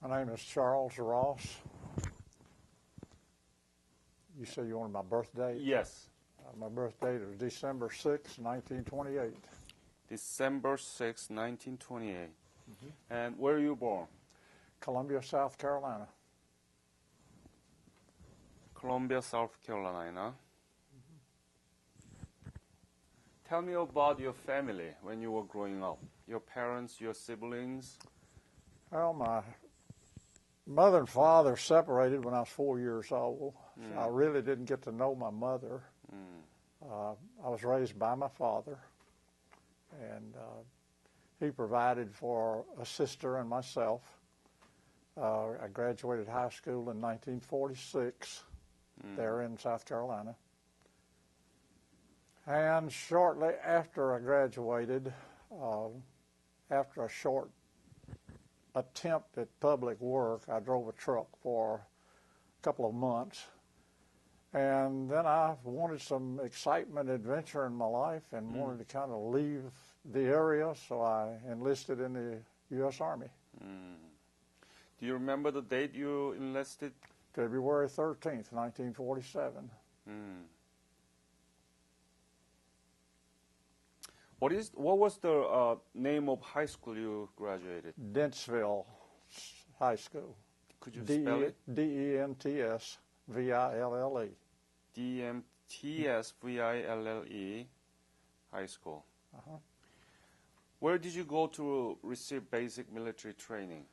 My name is Charles Ross. You said you wanted my birth date? Yes. My birth date is December 6, 1928. December 6, 1928. And where are you born? Columbia, South Carolina. Columbia, South Carolina. Tell me about your family when you were growing up. Your parents, your siblings. Well, my mother and father separated when I was 4 years old. So I really didn't get to know my mother. I was raised by my father, and he provided for a sister and myself. I graduated high school in 1946 there in South Carolina. And shortly after I graduated, after a short attempt at public work, I drove a truck for a couple of months. And then I wanted some excitement, adventure in my life, and wanted to kind of leave the area, so I enlisted in the U.S. Army. Do you remember the date you enlisted? February 13th, 1947. What was the name of high school you graduated? Dentsville High School. Could you spell it? D-E-N-T-S-V-I-L-L-E. D-M-T-S-V-I-L-L-E High School. Where did you go to receive basic military training?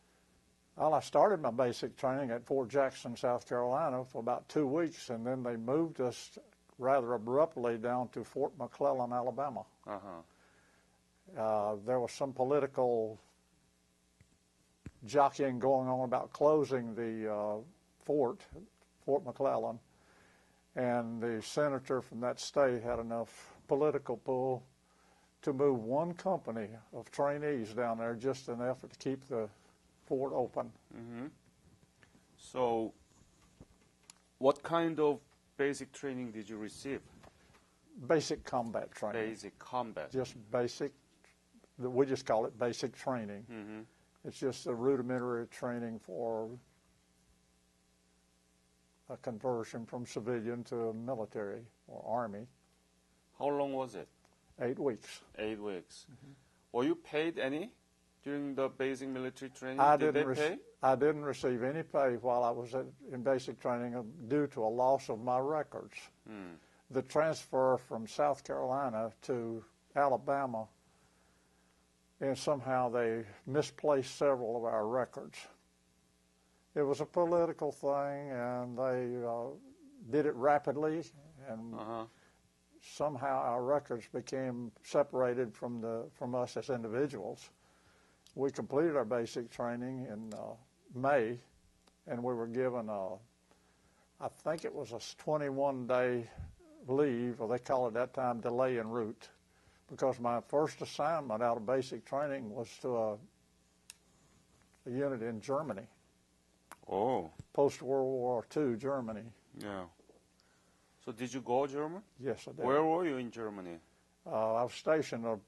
Well, I started my basic training at Fort Jackson, South Carolina for about 2 weeks, and then they moved us rather abruptly down to Fort McClellan, Alabama. There was some political jockeying going on about closing the Fort McClellan, and the senator from that state had enough political pull to move one company of trainees down there just in an effort to keep the fort open. So what kind of basic training did you receive? Basic combat training. Basic combat. Just basic, we just call it basic training. It's just a rudimentary training for a conversion from civilian to military or army. How long was it? 8 weeks. 8 weeks. Were you paid any during the basic military training? I Did they pay? I didn't receive any pay while I was in basic training due to a loss of my records. The transfer from South Carolina to Alabama, and somehow they misplaced several of our records. It was a political thing, and they did it rapidly, and somehow our records became separated from us as individuals. We completed our basic training in May, and we were given I think it was a 21-day leave, or they call it that time delay en route, because my first assignment out of basic training was to a unit in Germany. Post-World War II Germany. Yeah. So did you go German? Yes, I did. Where were you in Germany? I was stationed at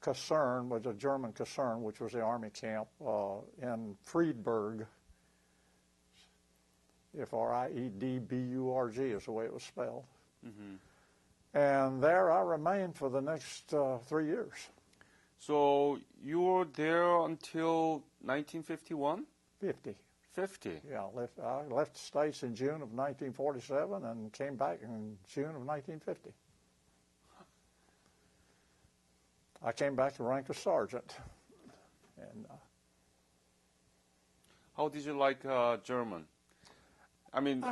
Kaserne, was a German Kaserne, which was the army camp in Friedberg. F-R-I-E-D-B-U-R-G is the way it was spelled. And there I remained for the next 3 years. So you were there until 1951? 50. 50? Yeah, I left the States in June of 1947 and came back in June of 1950. I came back to rank as sergeant. And how did you like German? I mean,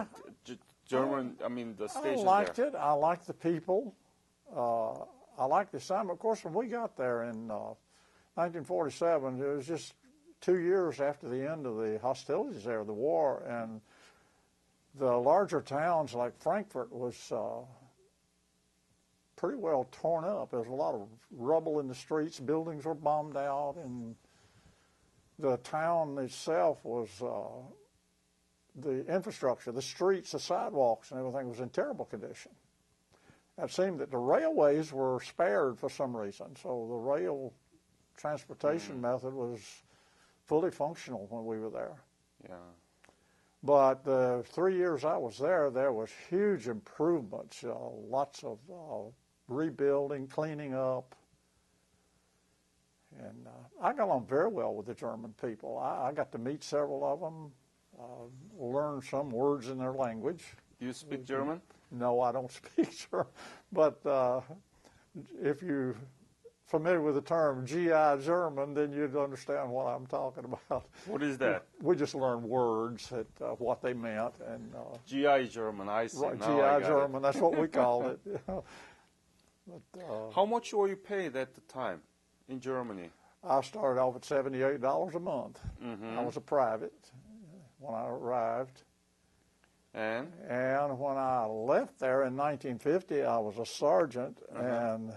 German, I mean, the station there. I liked it. I liked the people. I liked the assignment. Of course, when we got there in 1947, it was just 2 years after the end of the hostilities there, the war, and the larger towns like Frankfurt was pretty well torn up. There was a lot of rubble in the streets. Buildings were bombed out, and the town itself was, the infrastructure, the streets, the sidewalks, and everything was in terrible condition. It seemed that the railways were spared for some reason, so the rail transportation method was fully functional when we were there. Yeah. But the 3 years I was there was huge improvements, lots of rebuilding, cleaning up. And I got along very well with the German people. I got to meet several of them, learn some words in their language. Do you speak German? No, I don't speak German. But if you're familiar with the term GI German, then you'd understand what I'm talking about. What is that? We just learned words, what they meant. And GI German, I see. right, Now I GI got German, it. that's what we called it. But, How much were you paid at the time in Germany? I started off at $78 a month. Mm-hmm. I was a private when I arrived. And when I left there in 1950, I was a sergeant, and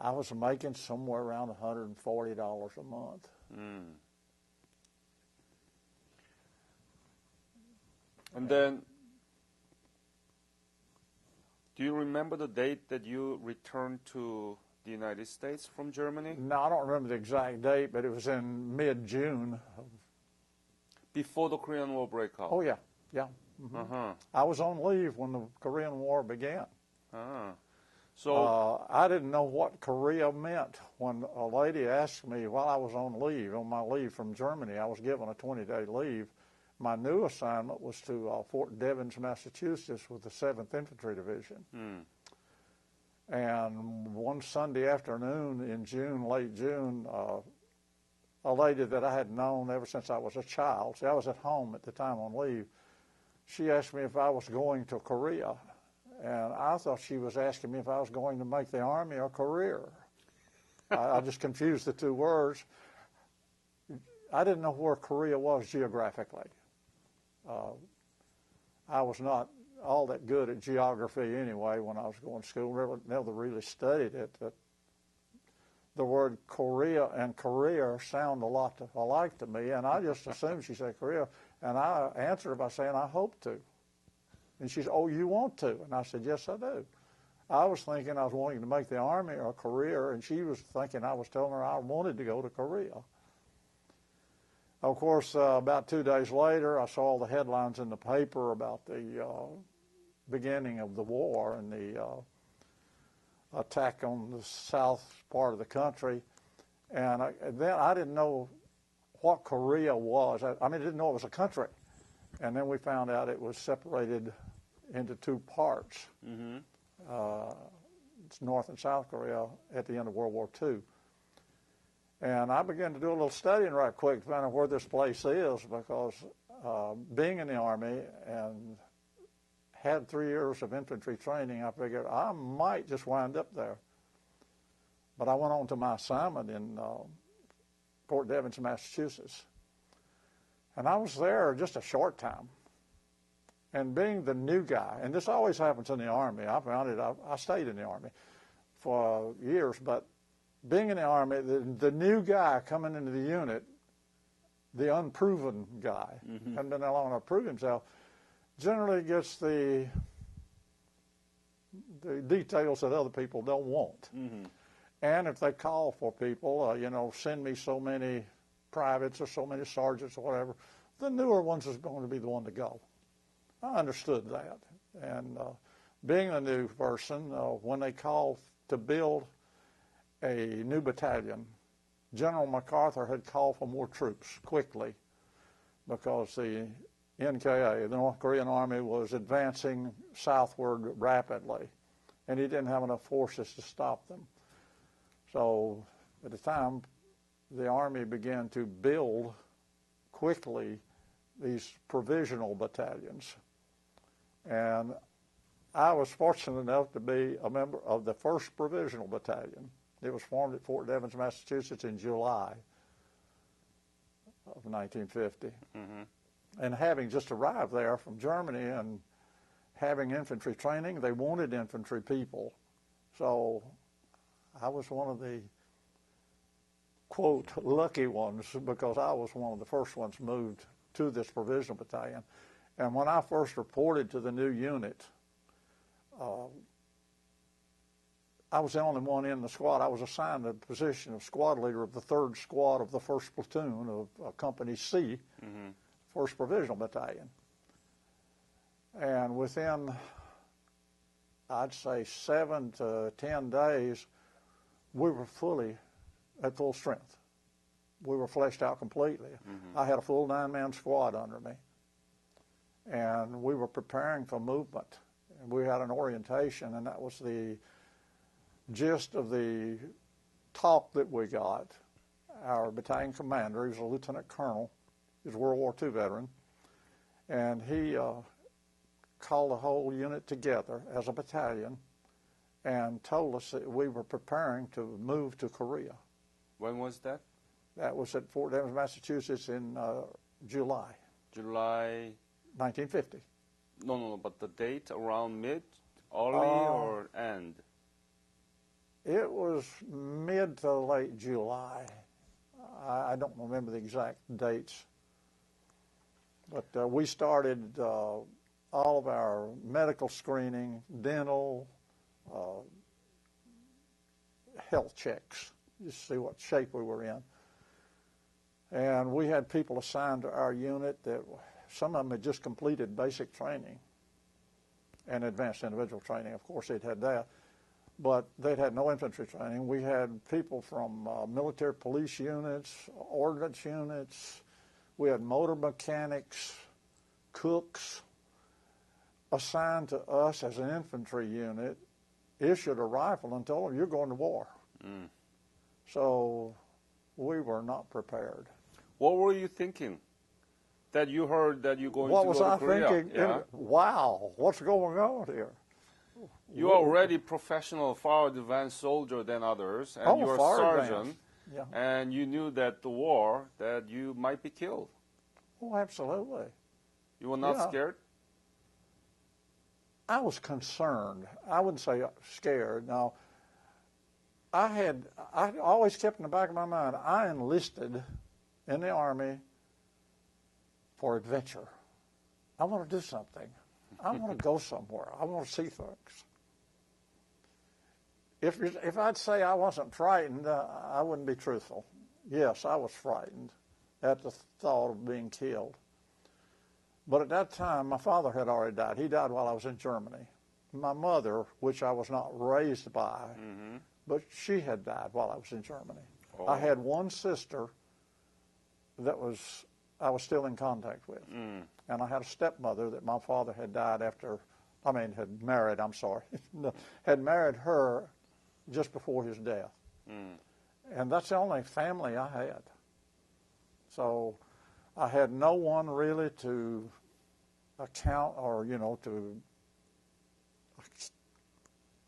I was making somewhere around $140 a month. Mm. And then, do you remember the date that you returned to the United States from Germany? No, I don't remember the exact date, but it was in mid-June. Before the Korean War break out? Oh, yeah, yeah. Mm-hmm. I was on leave when the Korean War began. So I didn't know what Korea meant when a lady asked me while I was on my leave from Germany. I was given a 20-day leave. My new assignment was to Fort Devens, Massachusetts with the 7th Infantry Division. And one Sunday afternoon in June, late June, a lady that I had known ever since I was a child, see, I was at home at the time on leave, she asked me if I was going to Korea. And I thought she was asking me if I was going to make the Army a career. I just confused the two words. I didn't know where Korea was geographically. I was not all that good at geography anyway when I was going to school. Never really studied it. The word Korea and career sound a lot alike to me, and I just assumed she said Korea. And I answered her by saying, I hope to. And she said, oh, you want to? And I said, yes, I do. I was thinking I was wanting to make the Army a career, and she was thinking I was telling her I wanted to go to Korea. Of course, about 2 days later, I saw the headlines in the paper about the beginning of the war and the attack on the south part of the country. And then I didn't know what Korea was. I didn't know it was a country. And then we found out it was separated into two parts. It's North and South Korea at the end of World War II. And I began to do a little studying right quick to find out where this place is, because being in the Army and had 3 years of infantry training, I figured I might just wind up there. But I went on to my assignment in Fort Devens, Massachusetts. And I was there just a short time. And being the new guy, and this always happens in the Army, I found it, I stayed in the Army for years, but being in the Army, the new guy coming into the unit, the unproven guy, hadn't been that long enough to prove himself, generally gets the details that other people don't want. And if they call for people, send me so many privates or so many sergeants or whatever, the newer ones is going to be the one to go. I understood that. And being a new person, when they called to build a new battalion, General MacArthur had called for more troops quickly because the NKA, the North Korean Army, was advancing southward rapidly, and he didn't have enough forces to stop them. So at the time, the Army began to build quickly these provisional battalions. And I was fortunate enough to be a member of the 1st Provisional Battalion. It was formed at Fort Devens, Massachusetts in July of 1950. And having just arrived there from Germany and having infantry training, they wanted infantry people. So I was one of the, quote, lucky ones, because I was one of the first ones moved to this provisional battalion. And when I first reported to the new unit, I was the only one in the squad. I was assigned the position of squad leader of the 3rd Squad of the 1st Platoon of Company C, 1st Provisional Battalion. And within, I'd say, 7 to 10 days, we were fully at full strength. We were fleshed out completely. I had a full 9-man squad under me. And we were preparing for movement. And we had an orientation, and that was the gist of the talk that we got. Our battalion commander, he was a lieutenant colonel, he was a World War II veteran, and he called the whole unit together as a battalion and told us that we were preparing to move to Korea. When was that? That was at Fort Devens, Massachusetts in July. July? 1950. No, but the date around mid, early, or end? It was mid to late July. I don't remember the exact dates. But we started all of our medical screening, dental, health checks, just to see what shape we were in. And we had people assigned to our unit that some of them had just completed basic training and advanced individual training. Of course, they'd had that. But they'd had no infantry training. We had people from military police units, ordnance units. We had motor mechanics, cooks assigned to us as an infantry unit, issued a rifle and told them, you're going to war. So we were not prepared. What were you thinking? That you heard that you're going what to was go I to Korea? thinking? Yeah? Wow, what's going on here? You're already professional, far advanced soldier than others, and you're a sergeant, and you knew that the war, that you might be killed. Oh, absolutely. You were not scared? I was concerned. I wouldn't say scared. No, I always kept in the back of my mind, I enlisted in the Army for adventure. I want to do something. I want to go somewhere. I want to see things. If I'd say I wasn't frightened, I wouldn't be truthful. Yes, I was frightened at the thought of being killed. But at that time, my father had already died. He died while I was in Germany. My mother, which I was not raised by, but she had died while I was in Germany. Oh. I had one sister that I was still in contact with. And I had a stepmother that my father had died had married, had married her just before his death. And that's the only family I had. So I had no one really to account or, to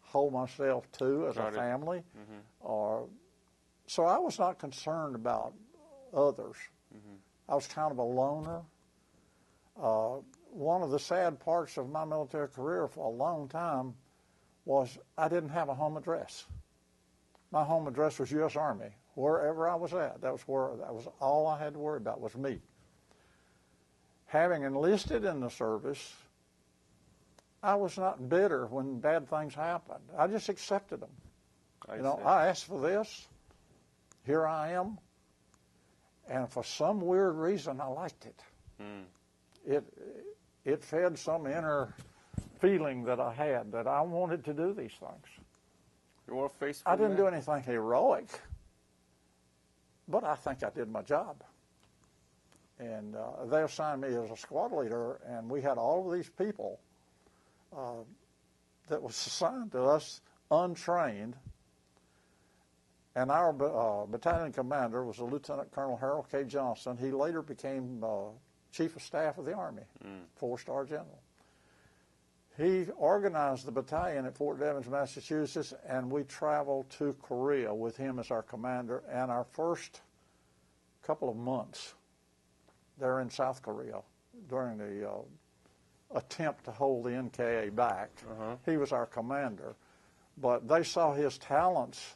hold myself to as a family. So I was not concerned about others. I was kind of a loner. One of the sad parts of my military career for a long time was I didn't have a home address. My home address was U.S. Army. Wherever I was at, that was all I had to worry about was me. Having enlisted in the service, I was not bitter when bad things happened. I just accepted them. I asked for this. Here I am. And for some weird reason, I liked it. It fed some inner feeling that I had that I wanted to do these things. You were faithful. I didn't do anything heroic, but I think I did my job. And they assigned me as a squad leader, and we had all of these people that was assigned to us untrained. And our battalion commander was a Lieutenant Colonel Harold K. Johnson. He later became Chief of Staff of the Army, 4-star general. He organized the battalion at Fort Devens, Massachusetts, and we traveled to Korea with him as our commander. And our first couple of months there in South Korea during the attempt to hold the NKA back, he was our commander. But they saw his talents,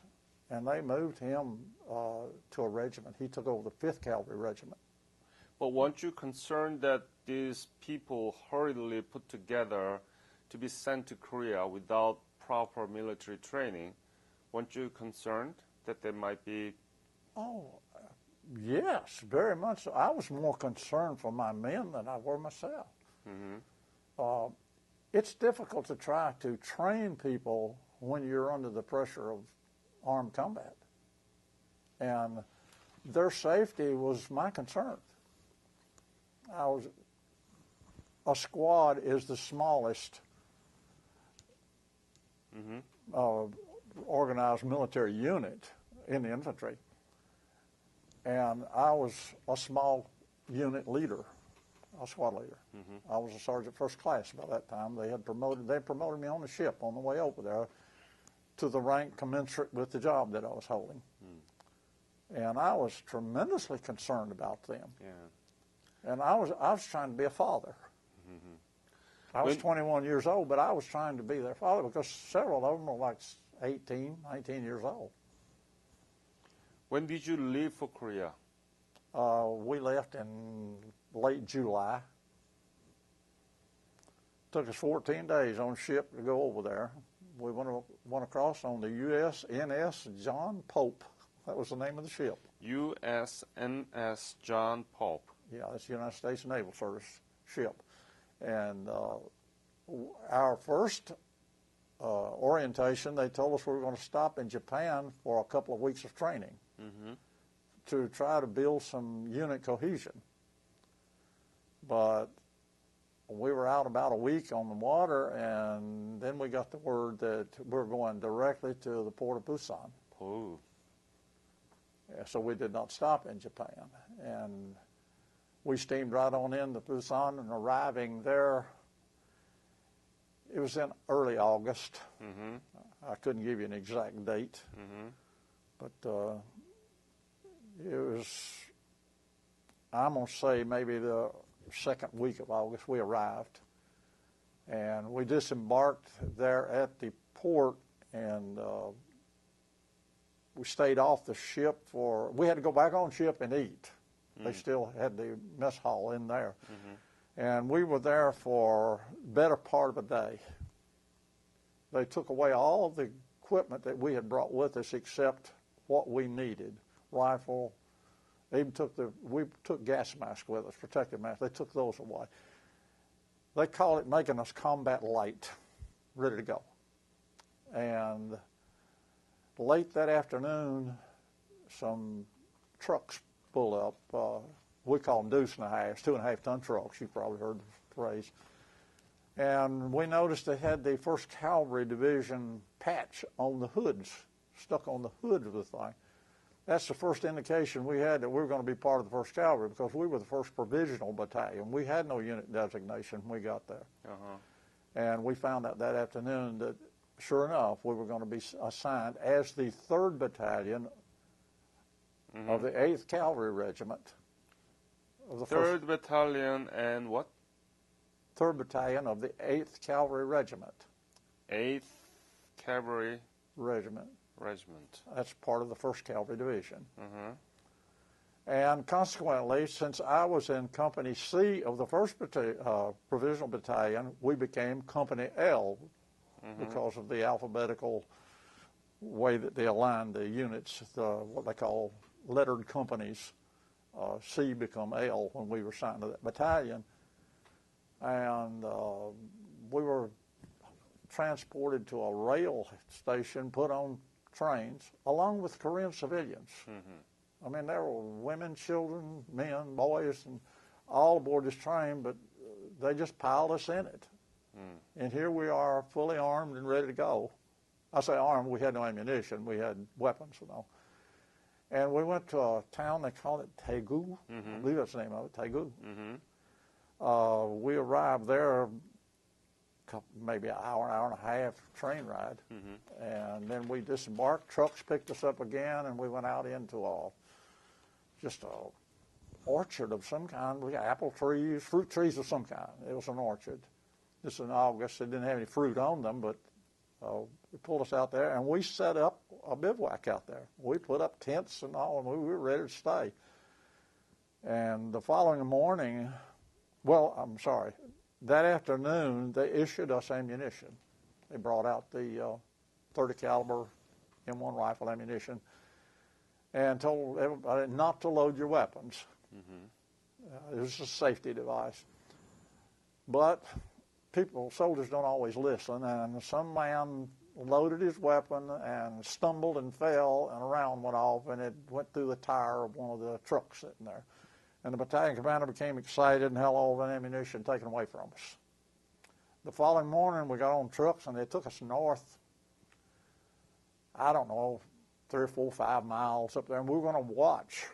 and they moved him to a regiment. He took over the 5th Cavalry Regiment. But weren't you concerned that these people hurriedly put together to be sent to Korea without proper military training? Weren't you concerned that they might be... Oh, Yes, very much so. I was more concerned for my men than I were myself. Mm-hmm. It's difficult to try to train people when you're under the pressure of armed combat. And their safety was my concern. A squad is the smallest organized military unit in the infantry. And I was a small unit leader, a squad leader. Mm-hmm. I was a sergeant first class by that time. They promoted me on the ship on the way over there to the rank commensurate with the job that I was holding. Mm. And I was tremendously concerned about them. Yeah. And I was trying to be a father. Mm-hmm. I was 21 years old, but I was trying to be their father because several of them were like 18, 19 years old. When did you leave for Korea? We left in late July. Took us 14 days on ship to go over there. We went across on the USNS John Pope. That was the name of the ship. USNS John Pope. Yeah, that's the United States Naval Service ship. And our first orientation, they told us we were going to stop in Japan for a couple of weeks of training to try to build some unit cohesion. But we were out about a week on the water, and then we got the word that we're going directly to the port of Busan. Oh. Yeah, so we did not stop in Japan. And we steamed right on into Busan, and arriving there, it was in early August. Mm-hmm. I couldn't give you an exact date, but it was, I'm going to say maybe the second week of August we arrived. And we disembarked there at the port, and we stayed off the ship we had to go back on ship and eat. They still had the mess hall in there. And we were there for the better part of a day. They took away all of the equipment that we had brought with us except what we needed. Rifle. They even we took gas masks with us, protective masks. They took those away. They call it making us combat light, ready to go. And late that afternoon, some trucks pulled up. We call them deuce and a half, 2.5-ton trucks. You've probably heard the phrase. And we noticed they had the 1st Cavalry Division patch on the hoods, stuck on the hood of the thing. That's the first indication we had that we were going to be part of the 1st Cavalry because we were the 1st Provisional Battalion. We had no unit designation when we got there. And we found out that afternoon that, sure enough, we were going to be assigned as the 3rd Battalion of the 8th Cavalry Regiment. Of the 3rd Battalion and what? 3rd Battalion of the 8th Cavalry Regiment. 8th Cavalry Regiment. That's part of the 1st Cavalry Division. And consequently, since I was in Company C of the 1st Provisional Battalion, we became Company L because of the alphabetical way that they aligned the units, what they call lettered companies. C become L when we were assigned to that battalion. And we were transported to a rail station, put on trains, along with Korean civilians. I mean, there were women, children, men, boys, and all aboard this train, but they just piled us in it. And here we are, fully armed and ready to go. I say armed, we had no ammunition. We had weapons, you know. And we went to a town, they call it Daegu. I believe that's the name of it, Daegu. We arrived there maybe an hour and a half train ride. And then we disembarked, trucks picked us up again, and we went out into just a orchard of some kind. We got apple trees, fruit trees of some kind. It was an orchard. This was in August. It didn't have any fruit on them, but they pulled us out there, and we set up a bivouac out there. We put up tents and all, and we were ready to stay. And the following morning, that afternoon, they issued us ammunition. They brought out the 30 caliber M1 rifle ammunition. and told everybody not to load your weapons. It was a safety device. But soldiers don't always listen, and some man loaded his weapon and stumbled and fell, and a round went off, and it went through the tire of one of the trucks sitting there. And the battalion commander became excited and held all the ammunition taken away from us. The following morning, we got on trucks, and they took us north, I don't know, 3 or 4, 5 miles up there, and we were going to watch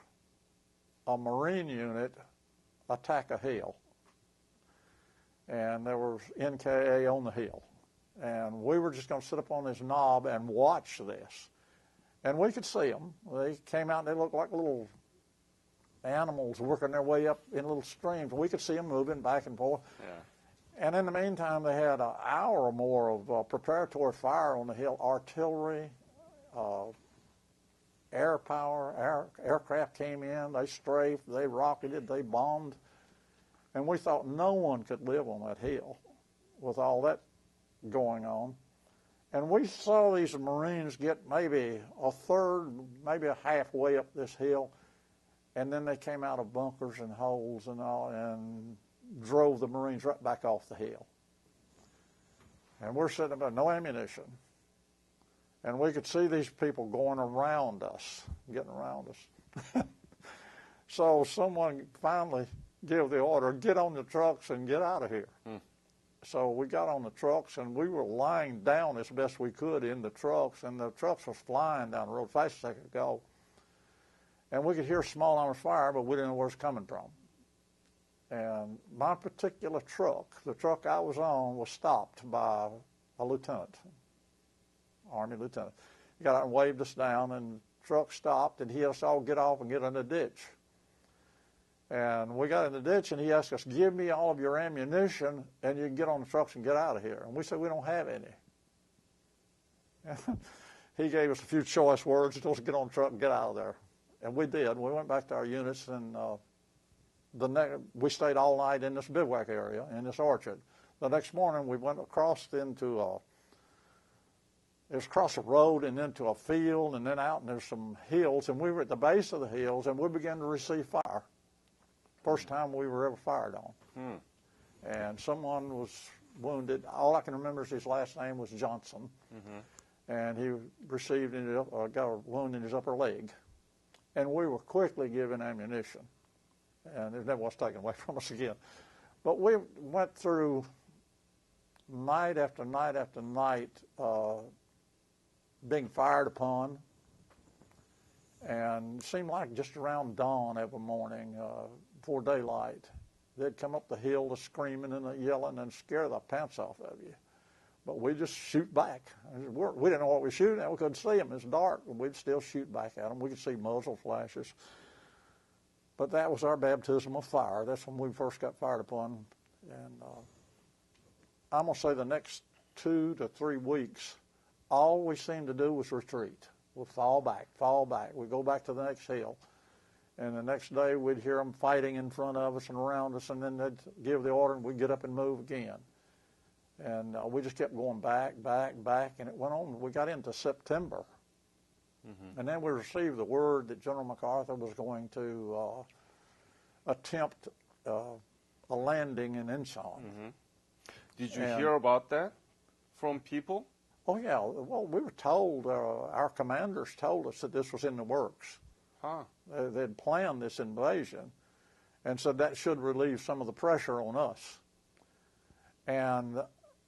a Marine unit attack a hill. And there was NKA on the hill. And we were just going to sit up on this knob and watch this. And we could see them. They came out and they looked like little animals working their way up in little streams. We could see them moving back and forth. Yeah. And in the meantime, they had an hour or more of preparatory fire on the hill, artillery, air power, aircraft came in, they strafed, they rocketed, they bombed. And we thought no one could live on that hill with all that going on. And we saw these Marines get maybe a third, maybe a halfway up this hill, and then they came out of bunkers and holes and all and drove the Marines right back off the hill. And we're sitting there, no ammunition. And we could see these people going around us, getting around us. So someone finally gave the order, get on the trucks and get out of here. So we got on the trucks, and we were lying down as best we could in the trucks, and the trucks was flying down the road fast as they could go. And we could hear small arms fire, but we didn't know where it was coming from. And my particular truck, the truck I was on, was stopped by a lieutenant, Army lieutenant. He got out and waved us down, and the truck stopped, and he had us all get off and get in the ditch. And we got in the ditch, and he asked us, give me all of your ammunition, and you can get on the trucks and get out of here. And we said, we don't have any. He gave us a few choice words. He told us to get on the truck and get out of there. And we did. We went back to our units, and we stayed all night in this bivouac area, in this orchard. The next morning, we went across into it was across a road and into a field and then out, and there's some hills, and we were at the base of the hills, and we began to receive fire. First time we were ever fired on. And someone was wounded. All I can remember is his last name was Johnson. And he got a wound in his upper leg. And we were quickly given ammunition. And it never was taken away from us again. But we went through night after night after night being fired upon. And it seemed like just around dawn every morning, before daylight, they'd come up the hill to screaming and yelling and scare the pants off of you. But we just shoot back. We didn't know what we were shooting at. We couldn't see them. It's dark, but we'd still shoot back at them. We could see muzzle flashes. But that was our baptism of fire. That's when we first got fired upon. And I'm going to say the next 2 to 3 weeks, all we seemed to do was retreat. We'd fall back. We'd go back to the next hill. And the next day, we'd hear them fighting in front of us and around us, and then they'd give the order, and we'd get up and move again. And we just kept going back, and it went on. We got into September. And then we received the word that General MacArthur was going to attempt a landing in Incheon. Did you hear about that from people? Oh, yeah. Well, we were told, our commanders told us that this was in the works. They'd planned this invasion and said that should relieve some of the pressure on us. And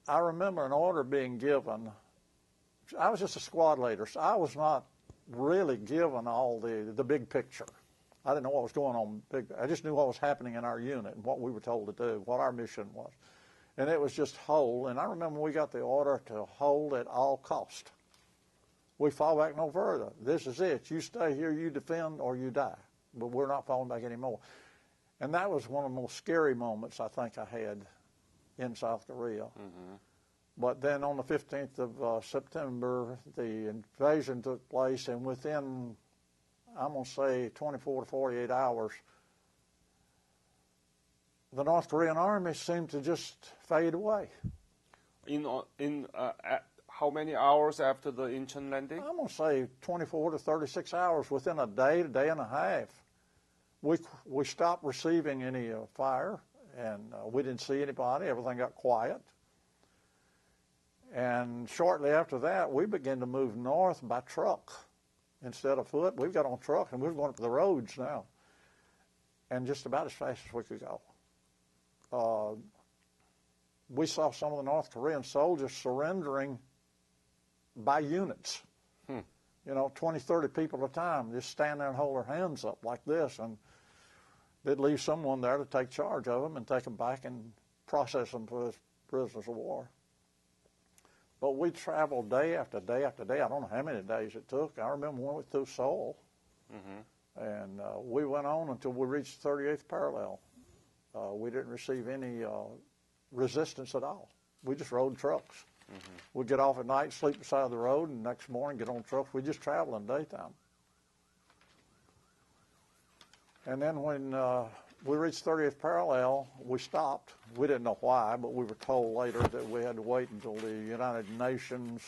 I remember an order being given. I was just a squad leader, so I was not really given all the big picture. I didn't know what was going on. I just knew what was happening in our unit and what we were told to do, what our mission was. And it was just hold. And I remember we got the order to hold at all cost. We fall back no further. This is it. You stay here, you defend, or you die. But we're not falling back anymore. And that was one of the most scary moments I think I had in South Korea. But then on the 15th of September, the invasion took place, and within, I'm going to say, 24 to 48 hours, the North Korean army seemed to just fade away. how many hours after the Incheon landing? I'm going to say 24 to 36 hours, within a day and a half. We stopped receiving any fire, and we didn't see anybody. Everything got quiet. And shortly after that, we began to move north by truck instead of foot. We got on truck, and we were going up the roads now, and just about as fast as we could go. We saw some of the North Korean soldiers surrendering by units. 20, 30 people at a time, just stand there and hold their hands up like this, and they'd leave someone there to take charge of them and take them back and process them as prisoners of war. But we traveled day after day after day. I don't know how many days it took. I remember when we went through Seoul, and we went on until we reached 38th parallel. We didn't receive any resistance at all. We just rode trucks. We'd get off at night, sleep beside the road, and the next morning get on trucks. We just travel in daytime. And then when we reached 30th parallel, we stopped. We didn't know why, but we were told later that we had to wait until the United Nations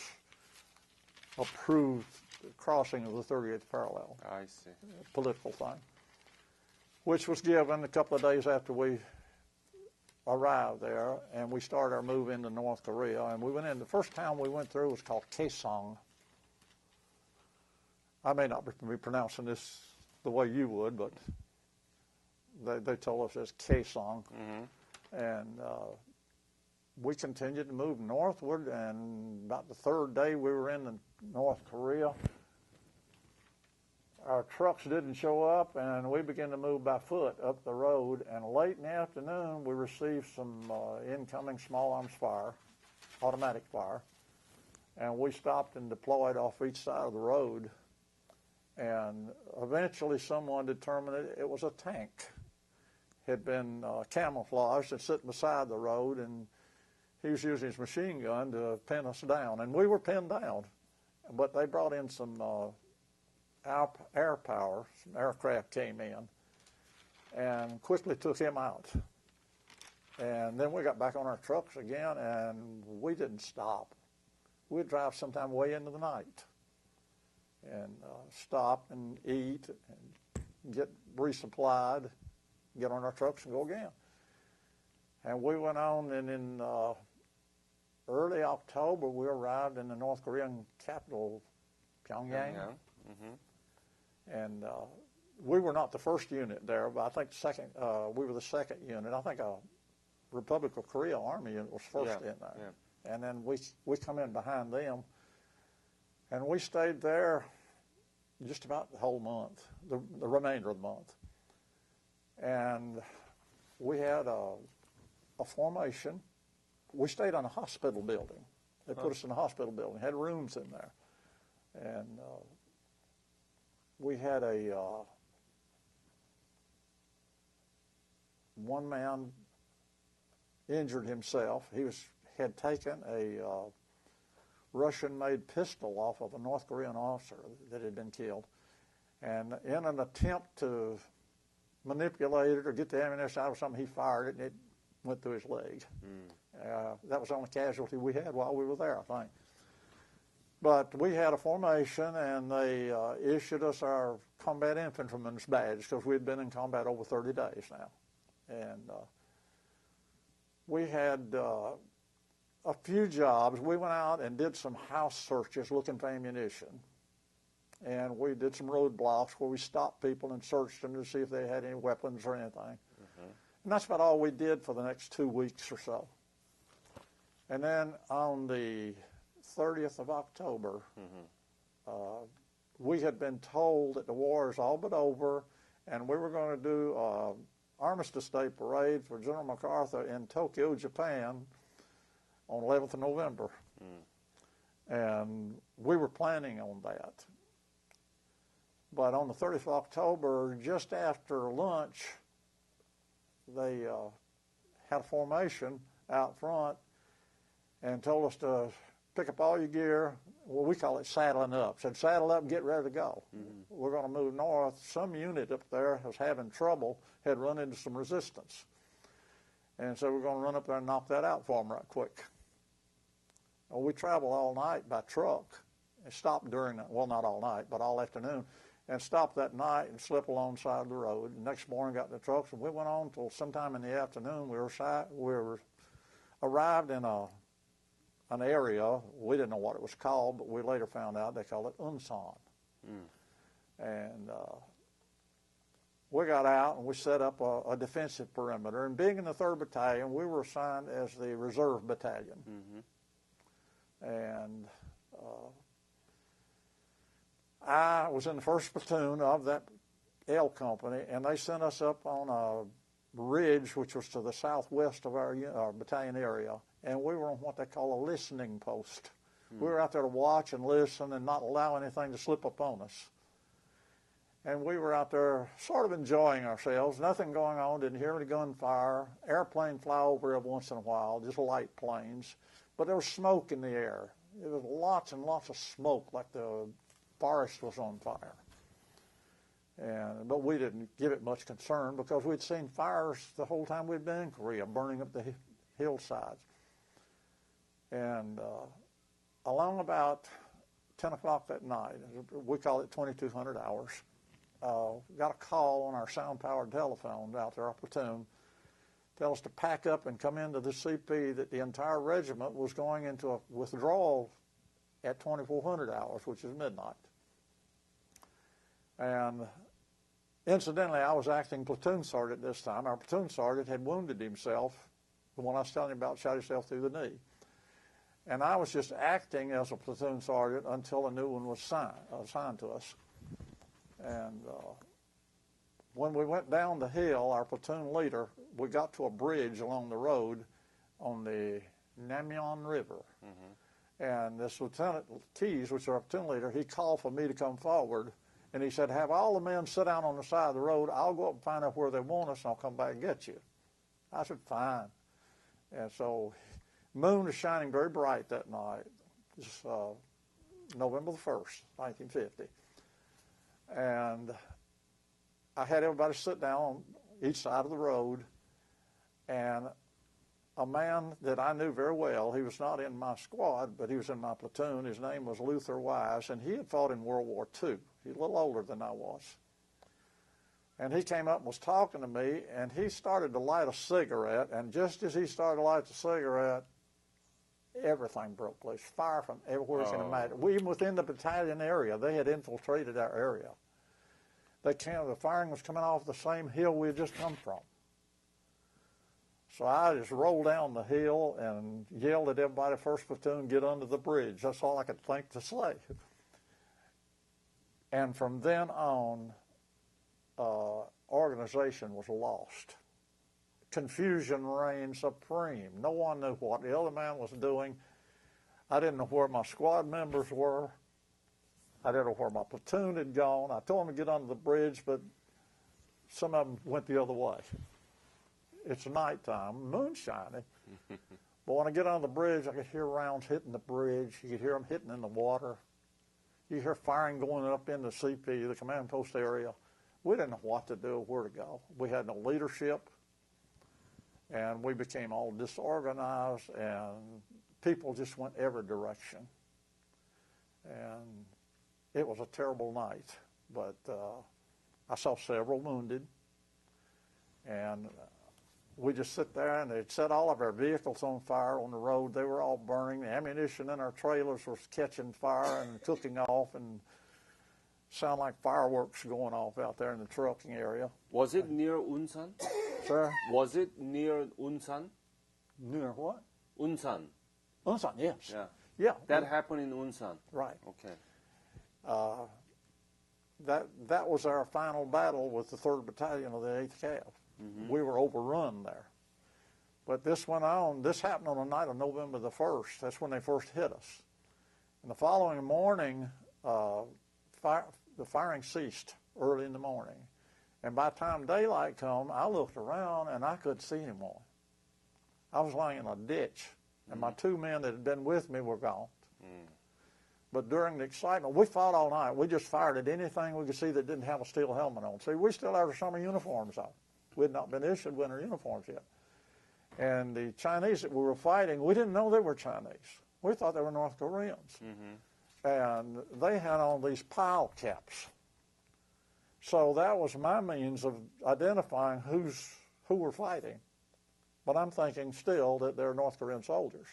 approved the crossing of the 30th parallel. I see. A political thing, which was given a couple of days after we arrived there, and we started our move into North Korea. And we went in. The first town we went through was called Kaesong. I may not be pronouncing this the way you would, but they told us it's Kaesong. And we continued to move northward, and about the third day we were in North Korea. Our trucks didn't show up, and we began to move by foot up the road. And late in the afternoon, we received some incoming small arms fire, automatic fire. And we stopped and deployed off each side of the road. And eventually someone determined it was a tank. Had been camouflaged and sitting beside the road, and he was using his machine gun to pin us down. And we were pinned down. But they brought in some air power. Some aircraft came in and quickly took him out. And then we got back on our trucks again, and we didn't stop. We'd drive sometime way into the night and stop and eat and get resupplied, get on our trucks and go again. And we went on, and in early October, we arrived in the North Korean capital, Pyongyang. And we were not the first unit there, but I think we were the second unit. I think a Republic of Korea Army unit was first in there. And then we come in behind them, and we stayed there just about the whole month, the remainder of the month. And we had a formation. We stayed in a hospital building. They put us in a hospital building, had rooms in there. And we had one man injured himself. He had taken a Russian-made pistol off of a North Korean officer that had been killed. And in an attempt to manipulate it or get the ammunition out of something, he fired it, and it went through his leg. That was the only casualty we had while we were there, I think. But we had a formation, and they issued us our combat infantryman's badge because we'd been in combat over 30 days now. And we had a few jobs. We went out and did some house searches looking for ammunition. And we did some roadblocks where we stopped people and searched them to see if they had any weapons or anything. And that's about all we did for the next 2 weeks or so. And then on the 30th of October, we had been told that the war is all but over, and we were going to do an Armistice Day parade for General MacArthur in Tokyo, Japan, on 11th of November. And we were planning on that. But on the 30th of October, just after lunch, they had a formation out front and told us to pick up all your gear. Well, we call it saddling up. Said, saddle up and get ready to go. We're going to move north. Some unit up there was having trouble, had run into some resistance. And so we're going to run up there and knock that out for them right quick. We traveled all night by truck and stopped during, well, not all night, but all afternoon, and stopped that night and slept alongside the road. The next morning got in the trucks, and we went on till sometime in the afternoon. We were arrived in an area. We didn't know what it was called, but we later found out they called it Unsan. And we got out and we set up a defensive perimeter. And being in the 3rd Battalion, we were assigned as the reserve battalion. And I was in the 1st platoon of that L Company, and they sent us up on a ridge which was to the southwest of our battalion area, and we were on what they call a listening post. We were out there to watch and listen and not allow anything to slip up on us. And we were out there sort of enjoying ourselves, nothing going on, didn't hear any gunfire, airplane fly over every once in a while, just light planes, but there was smoke in the air. There was lots and lots of smoke, like the forest was on fire. But we didn't give it much concern because we'd seen fires the whole time we'd been in Korea, burning up the hillsides. And along about 10 o'clock that night, we call it 2200 hours, got a call on our sound-powered telephone out there, our platoon, tell us to pack up and come into the CP, that the entire regiment was going into a withdrawal at 2400 hours, which is midnight. And incidentally, I was acting platoon sergeant this time. Our platoon sergeant had wounded himself, the one I was telling you about, shot himself through the knee. And I was just acting as a platoon sergeant until a new one was assigned to us. And when we went down the hill, our platoon leader, we got to a bridge along the road on the Namyeon River. And this Lieutenant Keys, which is our platoon leader, he called for me to come forward. And he said, have all the men sit down on the side of the road. I'll go up and find out where they want us, and I'll come back and get you. I said, fine. And so moon was shining very bright that night. It's November the 1st, 1950. And I had everybody sit down on each side of the road, and a man that I knew very well, he was not in my squad, but he was in my platoon. His name was Luther Wise, and he had fought in World War II. He's a little older than I was. And he came up and was talking to me, and he started to light a cigarette, and just as he started to light the cigarette, everything broke loose. Fire from everywhere you can imagine. Even within the battalion area, they had infiltrated our area. The firing was coming off the same hill we had just come from. So I just rolled down the hill and yelled at everybody, 1st platoon, get under the bridge. That's all I could think to say. And from then on, organization was lost. Confusion reigned supreme. No one knew what the other man was doing. I didn't know where my squad members were. I didn't know where my platoon had gone. I told them to get under the bridge, but some of them went the other way. It's nighttime, moon shining. But when I get on the bridge, I could hear rounds hitting the bridge. You could hear them hitting in the water. You hear firing going up in the CP, the command post area. We didn't know what to do or where to go. We had no leadership, and we became all disorganized, and people just went every direction. And it was a terrible night, but I saw several wounded, and we just sit there, and they'd set all of our vehicles on fire on the road. They were all burning. The ammunition in our trailers was catching fire and cooking off, and sound like fireworks going off out there in the trucking area. Was it near Unsan? Sir? Was it near Unsan? Near what? Unsan. Unsan, yes. Yeah. Yeah. That happened in Unsan. Right. Okay. That was our final battle with the 3rd Battalion of the 8th Cav. We were overrun there. But this went on. This happened on the night of November the 1st. That's when they first hit us. And the following morning, the firing ceased early in the morning. And by the time daylight come, I looked around and I couldn't see anyone. I was laying in a ditch, and my 2 men that had been with me were gone. But during the excitement, we fought all night. We just fired at anything we could see that didn't have a steel helmet on. See, we still had our summer uniforms on. We had not been issued winter uniforms yet. And the Chinese that we were fighting, we didn't know they were Chinese. We thought they were North Koreans. And they had on these pile caps. So that was my means of identifying who were fighting. But I'm thinking still that they're North Korean soldiers.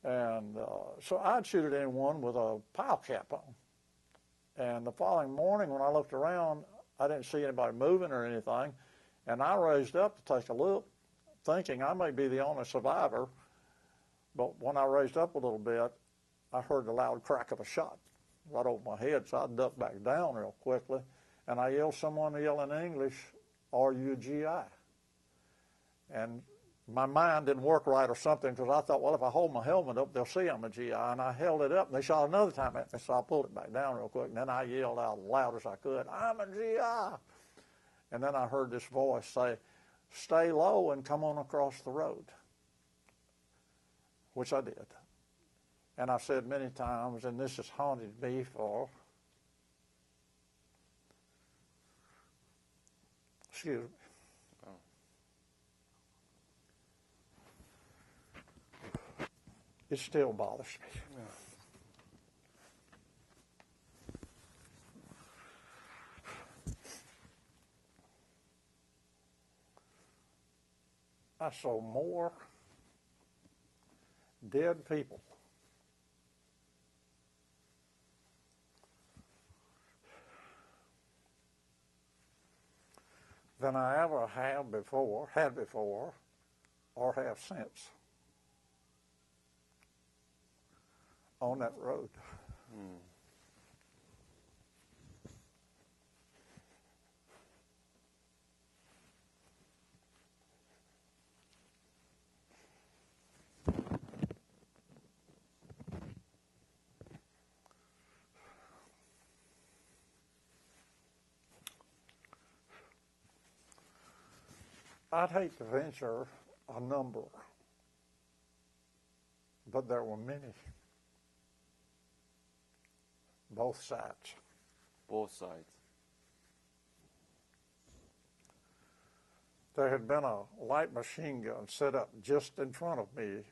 And so I'd shoot at anyone with a pile cap on. And the following morning when I looked around, I didn't see anybody moving or anything. And I raised up to take a look, thinking I may be the only survivor. But when I raised up a little bit, I heard the loud crack of a shot right over my head, so I ducked back down real quickly. And I yelled, someone yelled in English, "Are you a GI?" And my mind didn't work right or something, because I thought, well, if I hold my helmet up, they'll see I'm a GI. And I held it up, and they shot another time at me, so I pulled it back down real quick. And then I yelled out as loud as I could, "I'm a GI." And then I heard this voice say, "Stay low and come on across the road," which I did. And I've said many times, and this has haunted me for, excuse me, it still bothers me. Yeah. I saw more dead people than I ever had before, or have since on that road. I'd hate to venture a number, but there were many. Both sides. Both sides. There had been a light machine gun set up just in front of me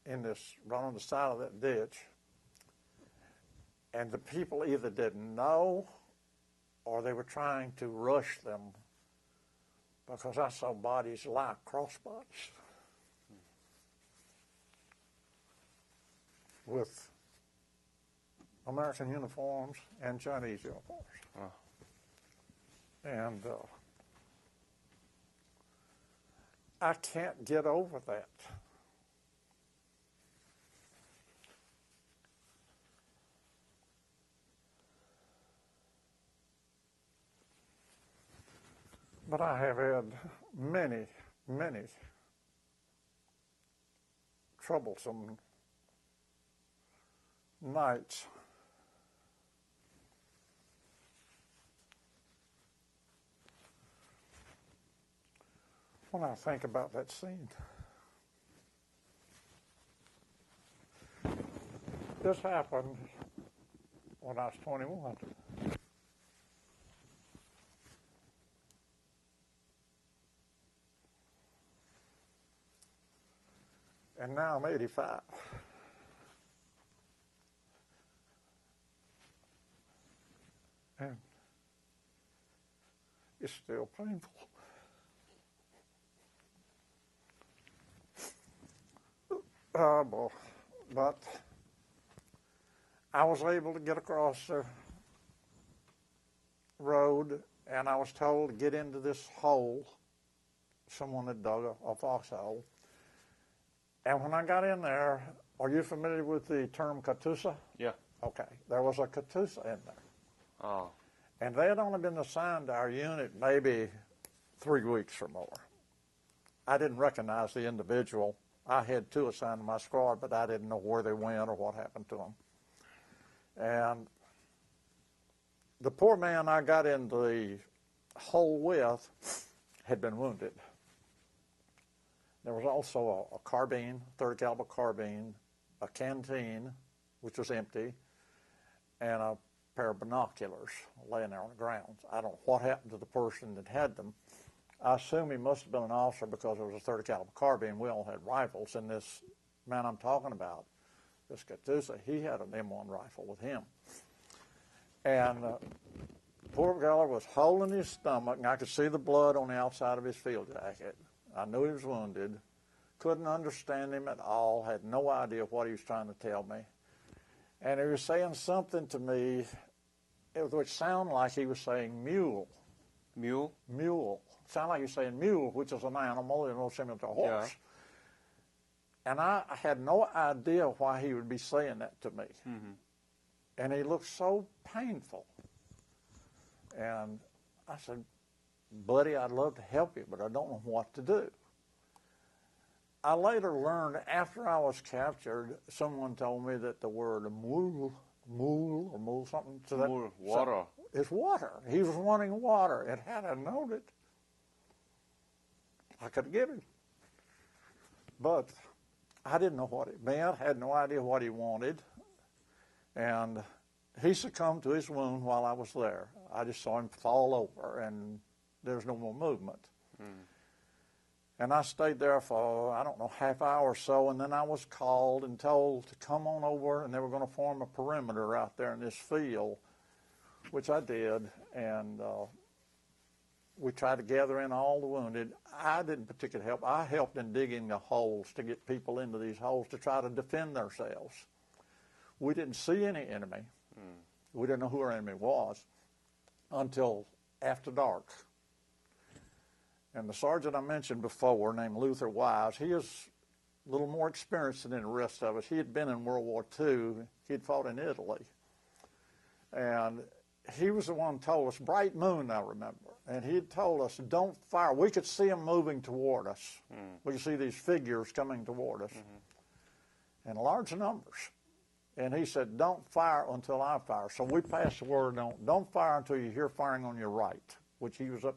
in this, right on the side of that ditch. And the people either didn't know or they were trying to rush them, because I saw bodies like crossbodies with American uniforms and Chinese uniforms. And I can't get over that. But I have had many, many troublesome nights. When I think about that scene. This happened when I was 21. And now I'm 85. And it's still painful. But I was able to get across the road, and I was told to get into this hole. Someone had dug a foxhole. And when I got in there, are you familiar with the term Katusha? Yeah. Okay. There was a Katusha in there. Oh. And they had only been assigned to our unit maybe 3 weeks or more. I didn't recognize the individual. I had 2 assigned to my squad, but I didn't know where they went or what happened to them. And the poor man I got into the hole with had been wounded. There was also a carbine, 30 caliber carbine, a canteen, which was empty, and a pair of binoculars laying there on the ground. I don't know what happened to the person that had them. I assume he must have been an officer, because it was a 30 caliber carbine. We all had rifles in this man I'm talking about, this Catoosa, he had an M1 rifle with him. And poor Geller was holding his stomach, and I could see the blood on the outside of his field jacket. I knew he was wounded. Couldn't understand him at all, had no idea what he was trying to tell me. And he was saying something to me which sounded like he was saying mule. Mule? Mule. Sounded like he was saying mule, which is an animal, similar to a horse. Yeah. And I had no idea why he would be saying that to me. Mm-hmm. And he looked so painful. And I said, buddy, I'd love to help you, but I don't know what to do. I later learned, after I was captured, someone told me that the word mule, something to that. Mule, water. It's water. He was wanting water. And had I known it, I could have given him. But I didn't know what it meant, had no idea what he wanted. And he succumbed to his wound while I was there. I just saw him fall over, and there was no more movement. Mm. And I stayed there for, I don't know, half hour or so, and then I was called and told to come on over, and they were going to form a perimeter out there in this field, which I did, and we tried to gather in all the wounded. I didn't particularly help. I helped in digging the holes to get people into these holes to try to defend themselves. We didn't see any enemy. Mm. We didn't know who our enemy was until after dark. And the sergeant I mentioned before, named Luther Wise, he is a little more experienced than the rest of us. He had been in World War II. He'd fought in Italy. And he was the one who told us, bright moon, I remember, and he had told us, don't fire. We could see them moving toward us. Mm. We could see these figures coming toward us in large numbers. And he said, don't fire until I fire. So we passed the word on, don't fire until you hear firing on your right, which he was up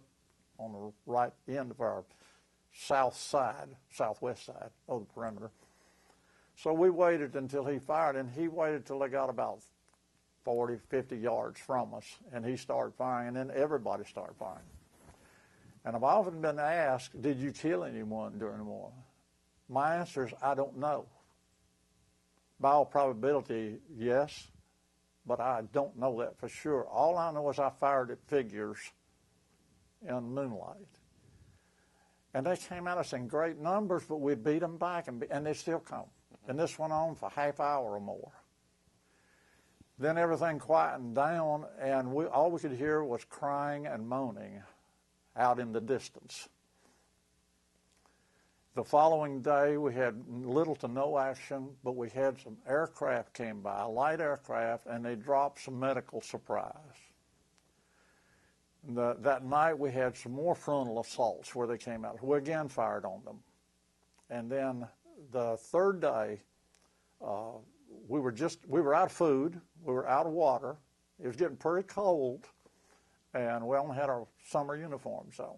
on the right end of our southwest side of the perimeter. So we waited until he fired, and he waited till they got about 40, 50 yards from us, and he started firing, and then everybody started firing. And I've often been asked, did you kill anyone during the war? My answer is, I don't know. By all probability, yes, but I don't know that for sure. All I know is I fired at figures in moonlight. And they came at us in great numbers, but we beat them back, and they still come. And this went on for half hour or more. Then everything quietened down, and all we could hear was crying and moaning out in the distance. The following day, we had little to no action, but we had some aircraft came by, light aircraft, and they dropped some medical supplies. That night, we had some more frontal assaults where they came out. We again fired on them. And then the third day, we were out of food, we were out of water, it was getting pretty cold, and we only had our summer uniforms on.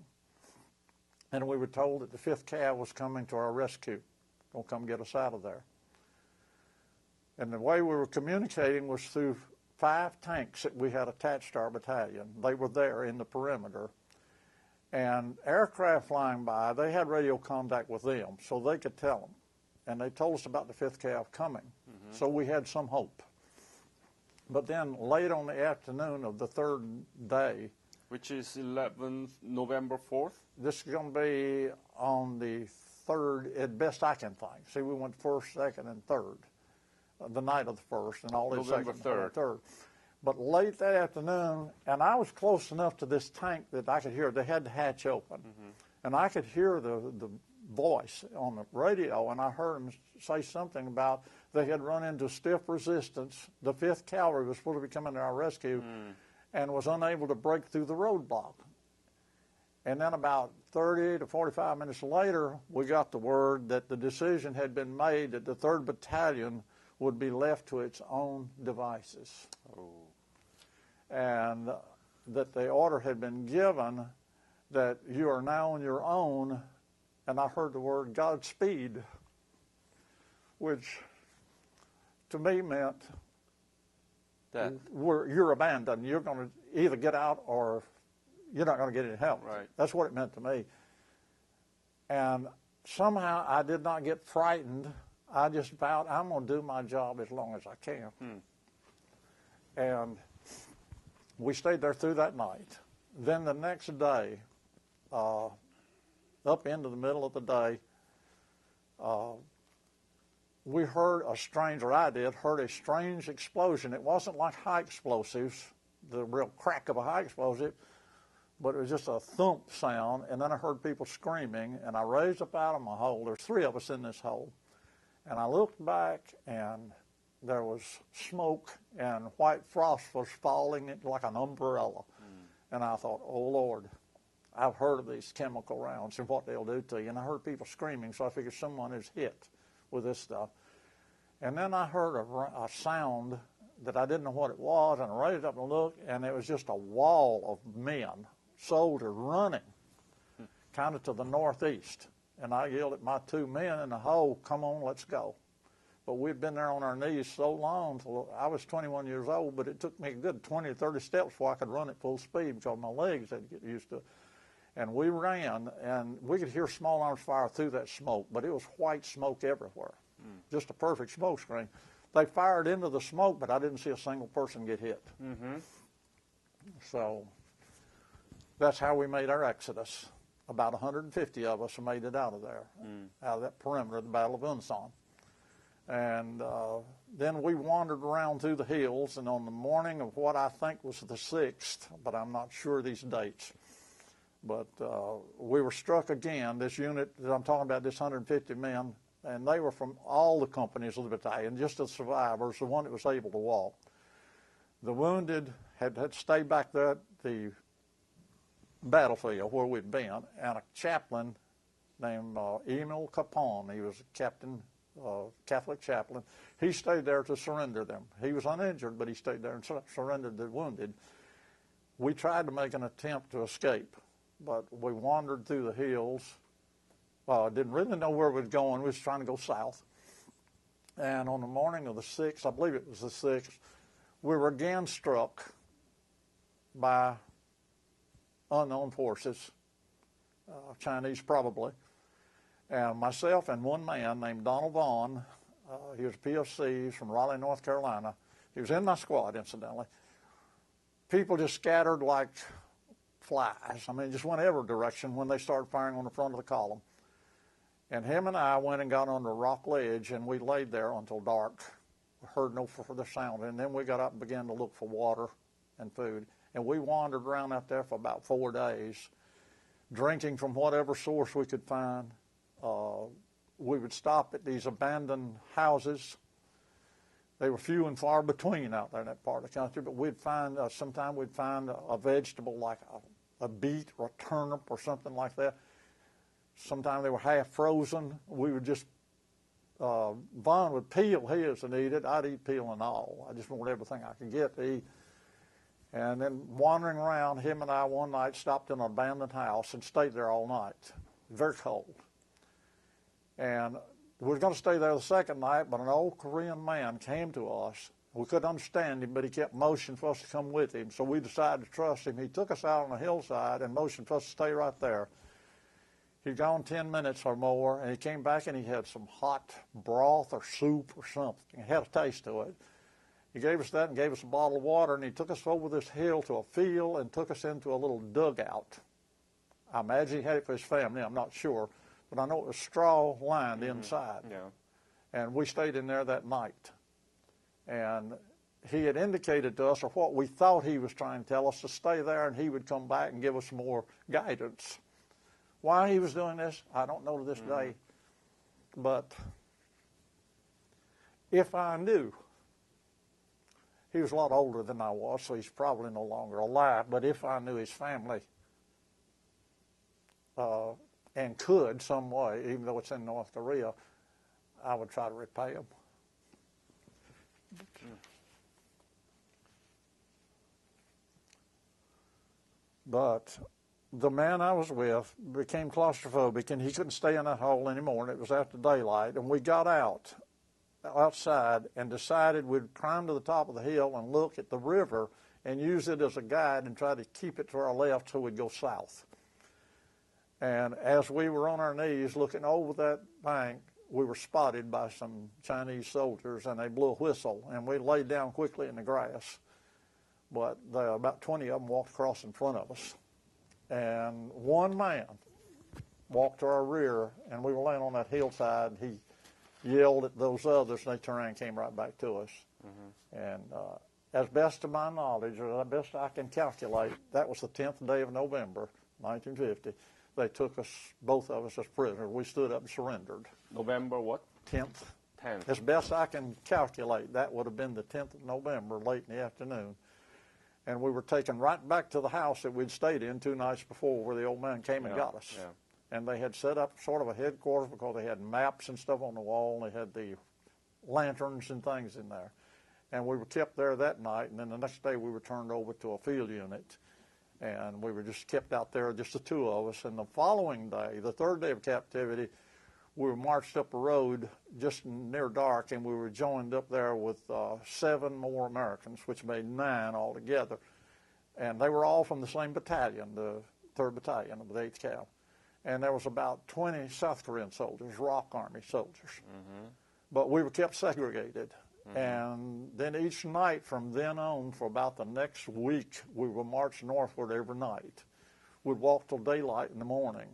And we were told that the 5th Cav was coming to our rescue, going to come get us out of there. And the way we were communicating was through 5 tanks that we had attached to our battalion. They were there in the perimeter. And aircraft flying by, they had radio contact with them, so they could tell them. And they told us about the 5th Cav coming. Mm-hmm. So we had some hope. But then late on the afternoon of the 3rd day, which is November 4th? This is going to be on the 3rd, at best I can think. See, we went 1st, 2nd, and 3rd, the night of the 1st, and all this November 3rd. But late that afternoon, and I was close enough to this tank that I could hear, they had the hatch open, and I could hear the voice on the radio, and I heard him say something about they had run into stiff resistance. The 5th Cavalry was supposed to be coming to our rescue, and was unable to break through the roadblock. And then about 30 to 45 minutes later, we got the word that the decision had been made that the 3rd Battalion would be left to its own devices. Oh. And that the order had been given that you are now on your own, and I heard the word Godspeed, which to me meant that you're abandoned. You're going to either get out or you're not going to get any help. Right. That's what it meant to me. And somehow I did not get frightened. I just vowed I'm going to do my job as long as I can. And we stayed there through that night. Then the next day, up into the middle of the day, we heard a strange explosion. It wasn't like high explosives, the real crack of a high explosive, but it was just a thump sound, and then I heard people screaming, and I raised up out of my hole. There's 3 of us in this hole. And I looked back, and there was smoke, and white frost was falling like an umbrella. And I thought, oh, Lord, I've heard of these chemical rounds and what they'll do to you. And I heard people screaming, so I figured someone is hit with this stuff. And then I heard a sound that I didn't know what it was, and I raised up and looked, and it was just a wall of men, soldiers, running kind of to the northeast. And I yelled at my 2 men in the hole, come on, let's go. But we'd been there on our knees so long, till I was 21 years old, but it took me a good 20 or 30 steps before I could run at full speed because my legs had to get used to it. And we ran, and we could hear small arms fire through that smoke, but it was white smoke everywhere, just a perfect smoke screen. They fired into the smoke, but I didn't see a single person get hit. So that's how we made our exodus. About 150 of us made it out of there, out of that perimeter of the Battle of Untitled. And then we wandered around through the hills, and on the morning of what I think was the 6th, but I'm not sure these dates, but we were struck again. This unit that I'm talking about, this 150 men, and they were from all the companies of the battalion, just the survivors, the one that was able to walk. The wounded had stayed back there at the battlefield where we'd been, and a chaplain named Emil Capone, he was a captain, Catholic chaplain, he stayed there to surrender them. He was uninjured, but he stayed there and surrendered the wounded. We tried to make an attempt to escape, but we wandered through the hills. Didn't really know where we were going. We was trying to go south. And on the morning of the 6th, I believe it was the 6th, we were again struck by unknown forces, Chinese probably. And myself and 1 man named Donald Vaughn, he was a PFC, he's from Raleigh, North Carolina. He was in my squad, incidentally. People just scattered like flies. I mean, just went every direction when they started firing on the front of the column. And him and I went and got on the rock ledge, and we laid there until dark. We heard no further sound. And then we got up and began to look for water and food. And we wandered around out there for about 4 days, drinking from whatever source we could find. We would stop at these abandoned houses. They were few and far between out there in that part of the country, but we'd find, sometime we'd find a vegetable like a beet or a turnip or something like that. Sometimes they were half frozen. We would just, Vaughn would peel his and eat it. I'd eat peel and all. I just wanted everything I could get to eat. And then wandering around, him and I one night stopped in an abandoned house and stayed there all night. Very cold. And we were going to stay there the second night, but an old Korean man came to us. We couldn't understand him, but he kept motioning for us to come with him. So we decided to trust him. He took us out on a hillside and motioned for us to stay right there. He'd gone 10 minutes or more, and he came back and he had some hot broth or soup or something. It had a taste to it. He gave us that and gave us a bottle of water, and he took us over this hill to a field and took us into a little dugout. I imagine he had it for his family. I'm not sure. But I know it was straw lined inside. Yeah. And we stayed in there that night. And he had indicated to us, or what we thought he was trying to tell us, to stay there and he would come back and give us more guidance. Why he was doing this, I don't know to this day. But if I knew, he was a lot older than I was, so he's probably no longer alive, but if I knew his family, and could some way, even though it's in North Korea, I would try to repay them. But the man I was with became claustrophobic, and he couldn't stay in that hole anymore, and it was after daylight, and we got outside and decided we'd climb to the top of the hill and look at the river and use it as a guide and try to keep it to our left so we'd go south. And as we were on our knees looking over that bank, we were spotted by some Chinese soldiers, and they blew a whistle, and we laid down quickly in the grass. But about 20 of them walked across in front of us, and one man walked to our rear, and we were laying on that hillside. He yelled at those others, and they turned around and came right back to us. And as best of my knowledge, or as best I can calculate, that was the 10th day of November, 1950. They took us, both of us, as prisoners. We stood up and surrendered. November what? 10th. 10th. As best I can calculate, that would have been the 10th of November, late in the afternoon. And we were taken right back to the house that we'd stayed in 2 nights before, where the old man came and got us. And they had set up sort of a headquarters because they had maps and stuff on the wall, and they had the lanterns and things in there. And we were kept there that night, and then the next day we were turned over to a field unit. And we were just kept out there, just the 2 of us. And the following day, the 3rd day of captivity, we were marched up a road just near dark, and we were joined up there with 7 more Americans, which made 9 altogether. And they were all from the same battalion, the 3rd Battalion of the 8th Cav. And there was about 20 South Korean soldiers, Rock Army soldiers. But we were kept segregated. And then each night from then on, for about the next week, we would march northward every night. We'd walk till daylight in the morning.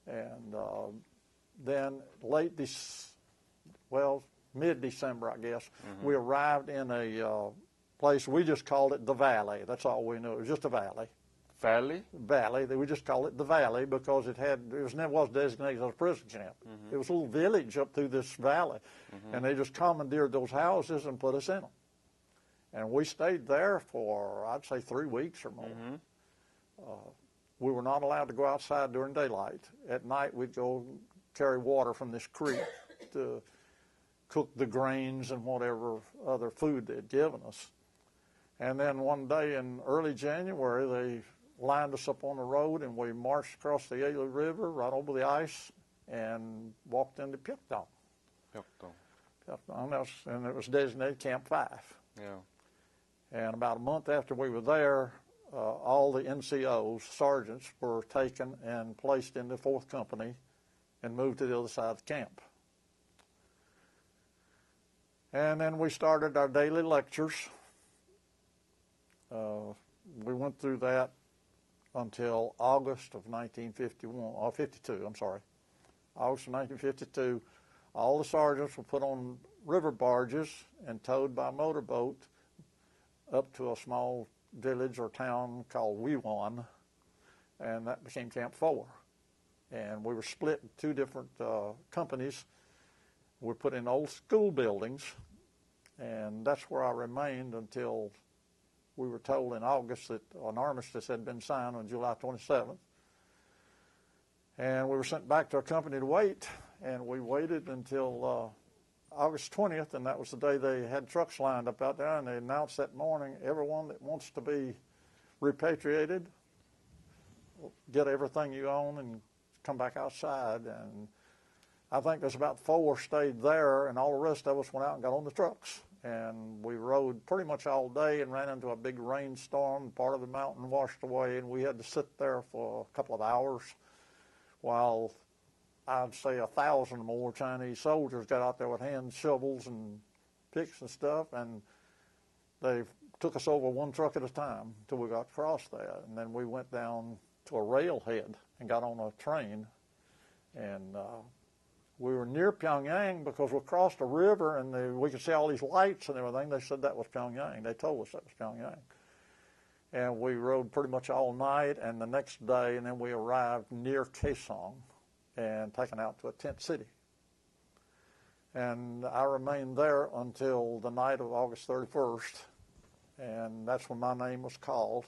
And then mid-December, I guess, we arrived in a place, we just called it the Valley. That's all we knew. It was just a valley. Valley? Valley. We just called it the Valley because it never was designated as a prison camp. It was a little village up through this valley, and they just commandeered those houses and put us in them. And we stayed there for, I'd say, 3 weeks or more. We were not allowed to go outside during daylight. At night, we'd go carry water from this creek to cook the grains and whatever other food they'd given us. And then one day in early January, they lined us up on the road, and we marched across the Yalu River, right over the ice, and walked into Pyokdong. And it was designated Camp 5. And about a month after we were there, all the NCOs, sergeants, were taken and placed in the 4th Company and moved to the other side of the camp. And then we started our daily lectures. We went through that until August of 52, I'm sorry. August of 1952, all the sergeants were put on river barges and towed by motorboat up to a small village or town called Weewon, and that became Camp 4. And we were split in 2 different companies. We were put in old school buildings, and that's where I remained until we were told in August that an armistice had been signed on July 27th. And we were sent back to our company to wait, and we waited until August 20th, and that was the day they had trucks lined up out there, and they announced that morning, everyone that wants to be repatriated, get everything you own and come back outside. And I think there's about 4 stayed there, and all the rest of us went out and got on the trucks. And we rode pretty much all day and ran into a big rainstorm. Part of the mountain washed away, and we had to sit there for a couple of hours while I'd say 1,000 more Chinese soldiers got out there with hand shovels and picks and stuff, and they took us over 1 truck at a time until we got across there. And then we went down to a railhead and got on a train, and we were near Pyongyang because we crossed a river, and we could see all these lights and everything. They said that was Pyongyang. They told us that was Pyongyang. And we rode pretty much all night and the next day, and then we arrived near Kaesong and taken out to a tent city. And I remained there until the night of August 31st, and that's when my name was called.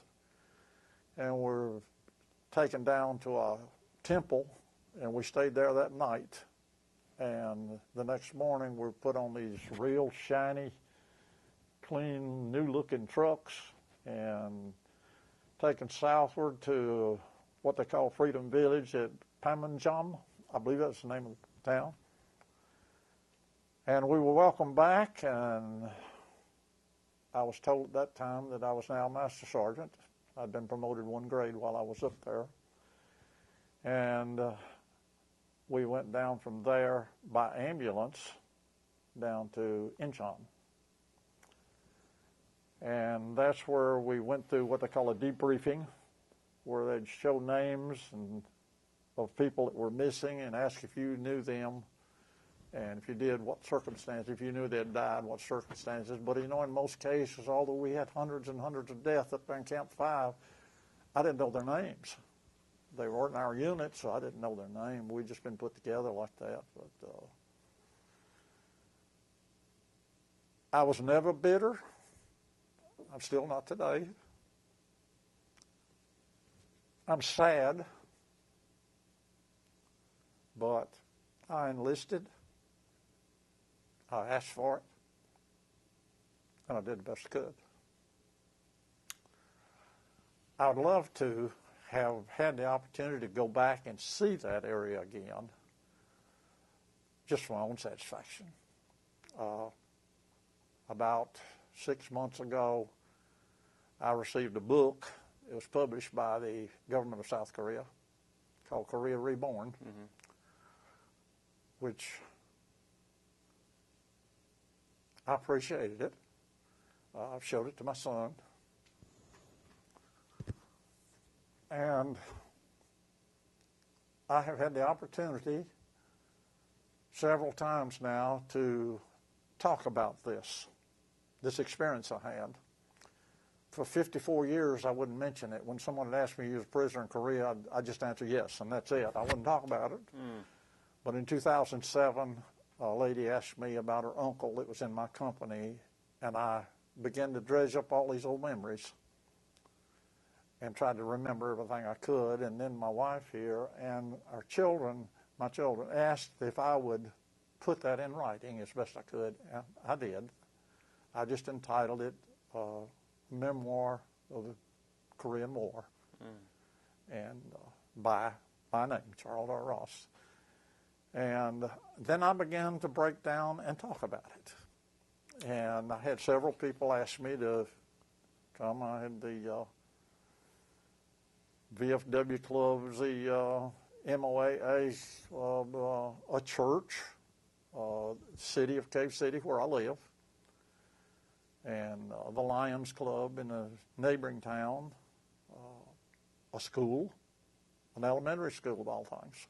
And we're taken down to a temple, and we stayed there that night. And the next morning, we're put on these real shiny, clean, new-looking trucks and taken southward to what they call Freedom Village at Panmunjom. I believe that's the name of the town. And we were welcomed back, and I was told at that time that I was now Master Sergeant. I'd been promoted 1 grade while I was up there. And we went down from there by ambulance down to Incheon. And that's where we went through what they call a debriefing, where they'd show names of people that were missing and ask if you knew them, and if you did, what circumstances, if you knew they had died, what circumstances. But, in most cases, although we had hundreds and hundreds of deaths up there in Camp 5, I didn't know their names. They weren't in our unit, so I didn't know their name. We'd just been put together like that. But I was never bitter. I'm still not today. I'm sad, but I enlisted. I asked for it, and I did the best I could. I would love to have had the opportunity to go back and see that area again, just for my own satisfaction. About 6 months ago, I received a book. It was published by the government of South Korea called Korea Reborn, which I appreciated it. I showed it to my son. And I have had the opportunity several times now to talk about this experience I had. For 54 years, I wouldn't mention it. When someone had asked me if you was a prisoner in Korea, I'd just answer yes, and that's it. I wouldn't talk about it. But in 2007, a lady asked me about her uncle that was in my company, and I began to dredge up all these old memories and tried to remember everything I could. And then my wife here and my children asked if I would put that in writing as best I could, and I did. I just entitled it Memoir of the Korean War, and by my name, Charles R. Ross. And then I began to break down and talk about it. And I had several people ask me to come. I had the VFW clubs, the MOAA, a church, city of Cave City where I live, and the Lions Club in a neighboring town, a school, an elementary school of all things.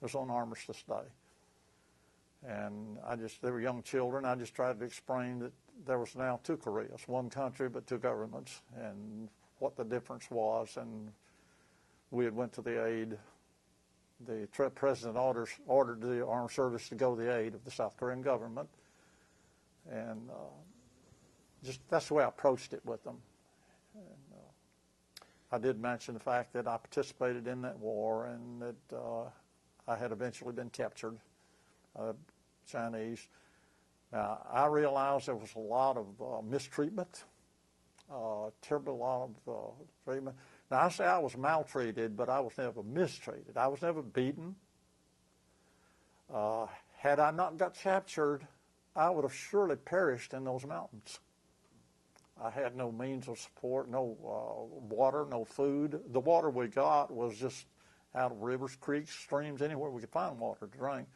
It was on Armistice Day. And they were young children. I just tried to explain that there was now two Koreas, one country but two governments, and what the difference was. And we had went to the aid. The president ordered the armed service to go to the aid of the South Korean government. And that's the way I approached it with them. And, I did mention the fact that I participated in that war and that I had eventually been captured, Chinese. Now, I realized there was a lot of mistreatment, terrible lot of treatment. Now, I say I was maltreated, but I was never mistreated. I was never beaten. Had I not got captured, I would have surely perished in those mountains. I had no means of support, no water, no food. The water we got was just out of rivers, creeks, streams, anywhere we could find water to drink.